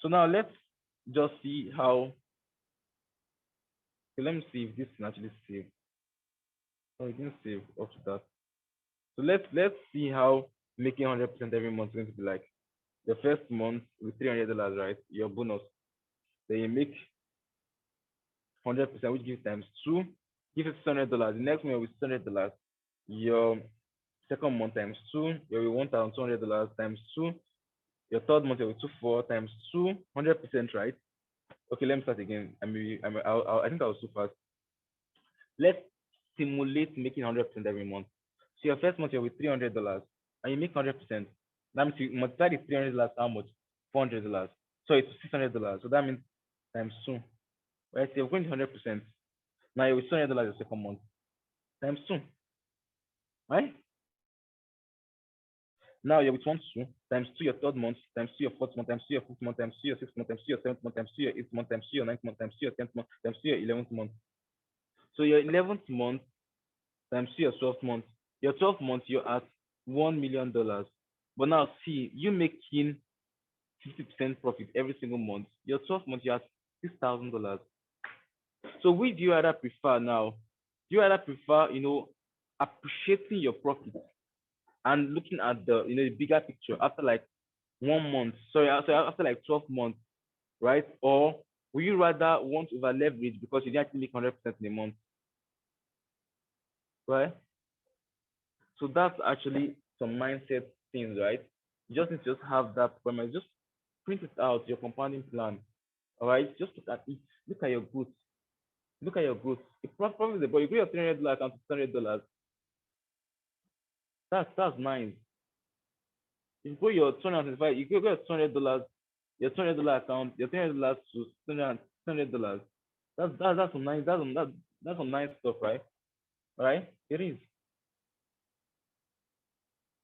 So now let's just see how. Okay, let me see if this can actually save. Oh, it didn't save up to that. So let's see how making 100% every month is going to be like. The first month with $300, right? Your bonus. Then you make 100%, which gives times 2, give it $600. The next month with $600. Your second month times 2, you're with $1,200 times 2. Your third month you're with 24 times 2, 100%, right? Okay, let me start again. I think I was too fast. Let's simulate making 100% every month. So your first month you're with $300 and you make 100%. That means you multiply the $300 how much? $400. So it's $600. So that means times 2. Right? So you're going to 100%. Now you're with $200 the second month. Times 2. Right? Now you're with 1, 2, times 2 your third month, times 2 your fourth month, times 2 your fifth month, times 2 your sixth month, times 2 your seventh month, times 2 your eighth month, times 2 your ninth month, times 2 your 10th month, times 2 your 11th month. So your 11th month times 2 your 12th month. Your 12th month you're at $1 million. But now see, you making 50% profit every single month. Your 12th month you're at $6,000. So which do you rather prefer now? Do you rather prefer, appreciating your profit and looking at the bigger picture after like 1 month, sorry, after like 12 months, right? Or would you rather want to over leverage because you didn't actually make 100% in a month, right? So that's actually some mindset things, right? You just need to just have that premise. Just print it out, your compounding plan. All right. Just look at it. Look at your growth. Look at your growth. If profit is the boy, you go your $300 account to $300. That's nice. You go your 225, you go your $200, your $200 account, your $300 to $200. That's some nice that's some nice stuff, right? All right? It is.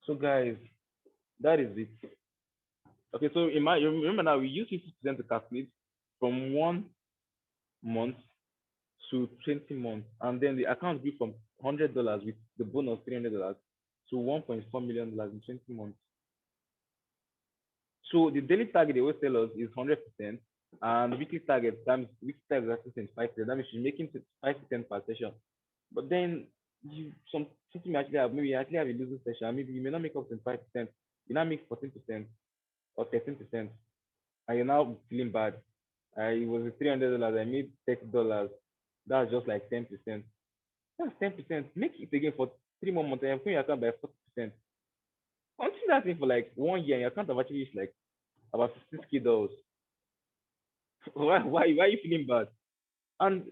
So guys, that is it. Okay, so you remember now we use 50% to calculate from 1 month to 20 months, and then the account grew from $100 with the bonus $300 to $1.4 million in 20 months. So the daily target they always tell us is 100%, and weekly target times weekly target is actually 5%. That means you're making 5% per session. But then some something may actually have maybe you actually have a losing session. Maybe you may not make up 5%. You now make 14% or 13%, and you're now feeling bad. It was $300. I made $30. That's just like 10%. That's 10%. Make it again for 3 more months, and you're putting your account by 40%. Continue that thing for like 1 year, your account have actually reached like about $60. Why are you feeling bad? And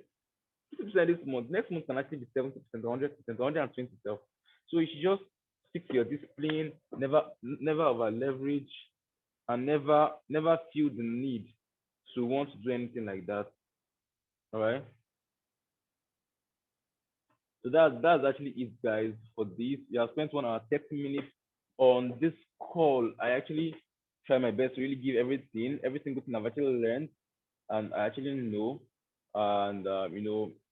50% this month, next month can actually be 70%, 100%, 120 itself. So you should just stick to your discipline, never over leverage, and never feel the need to want to do anything like that. All right. So that's actually it, guys, for this. You have spent 1 hour 30 minutes on this call. I actually try my best to really give every single thing I've actually learned and I actually know. And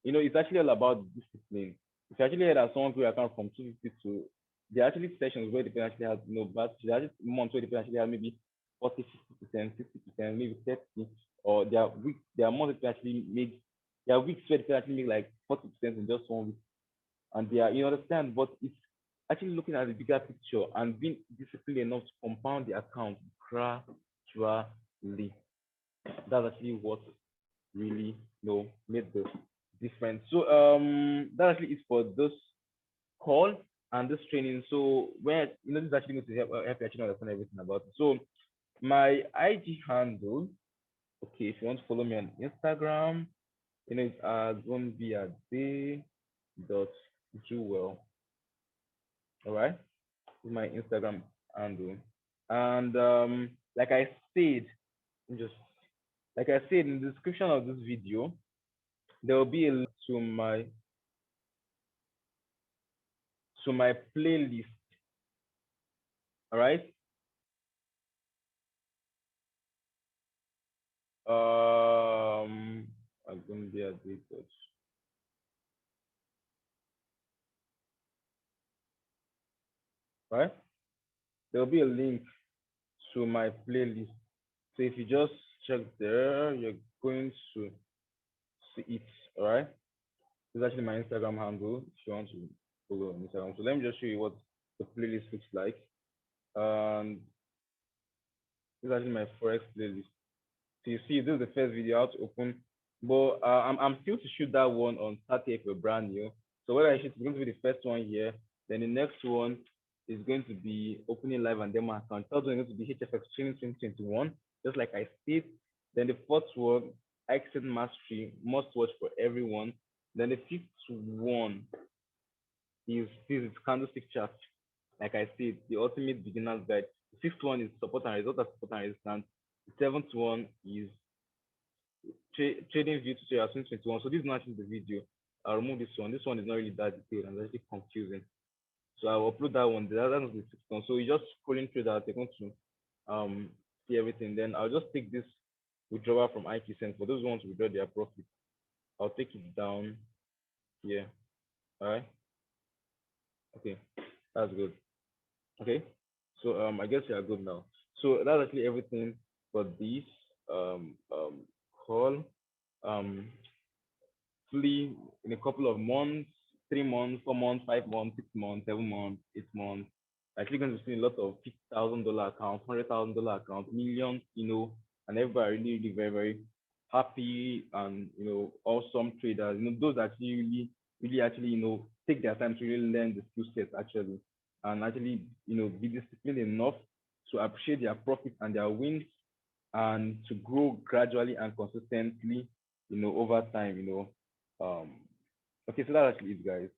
it's actually all about discipline. If you actually heard that someone grew account from 250 to there are actually sessions where the person actually has but there are just months where the person actually has maybe 40, 50%, 60%, maybe 30, or there are months that actually make there are weeks where the person actually make like 40% in just 1 week. And they are, you understand, but it's actually looking at the bigger picture and being disciplined enough to compound the account gradually. That's actually what really made the difference. So that actually is for this call and this training. So when this is actually going to help you actually understand everything about it. So my IG handle, okay, if you want to follow me on Instagram, it's going to be at day.jewel. All right, this is my Instagram handle. And like I said, just like I said in the description of this video, there will be a link to my playlist. All right. I'm gonna be at this. Right. There will be a link to my playlist. So if you just check there, you're going to see it. All right. This is actually my Instagram handle if you want to follow on Instagram. So let me just show you what the playlist looks like. And this is actually my Forex playlist. So you see, this is the first video how to open. But I'm still to shoot that one on 30 April, brand new. So what I shoot is going to be the first one here. Then the next one is going to be opening live and demo account. Third one is going to be HFX training 2021, just like I said. Then the fourth one, Accent Mastery, must watch for everyone. Then the fifth one is this candlestick chart. Like I said, the ultimate beginner's guide. The sixth one is support and result, support and resistance. The seventh one is trading view tutorial 2021. So this is not actually the video. I'll remove this one. This one is not really that detailed and it's actually confusing. So I'll upload that one. That's the sixth one. So you just scrolling through that, you're going to see everything. Then I'll just take this withdrawal from IQ Send for those who want to withdraw their profit. I'll take it down here. All right. Okay. That's good. Okay. So I guess you are good now. So that's actually everything for this call. Um Hopefully in a couple of months, 3 months, 4 months, 5 months, 6 months, 7 months, 8 months, actually going to see a lot of $50,000 accounts, $100,000 accounts, millions, and everybody really, really very, very happy and awesome traders. Those actually really, really actually take their time to really learn the skill set actually, and actually be disciplined enough to appreciate their profits and their wins and to grow gradually and consistently over time. Okay, so that's actually it, guys.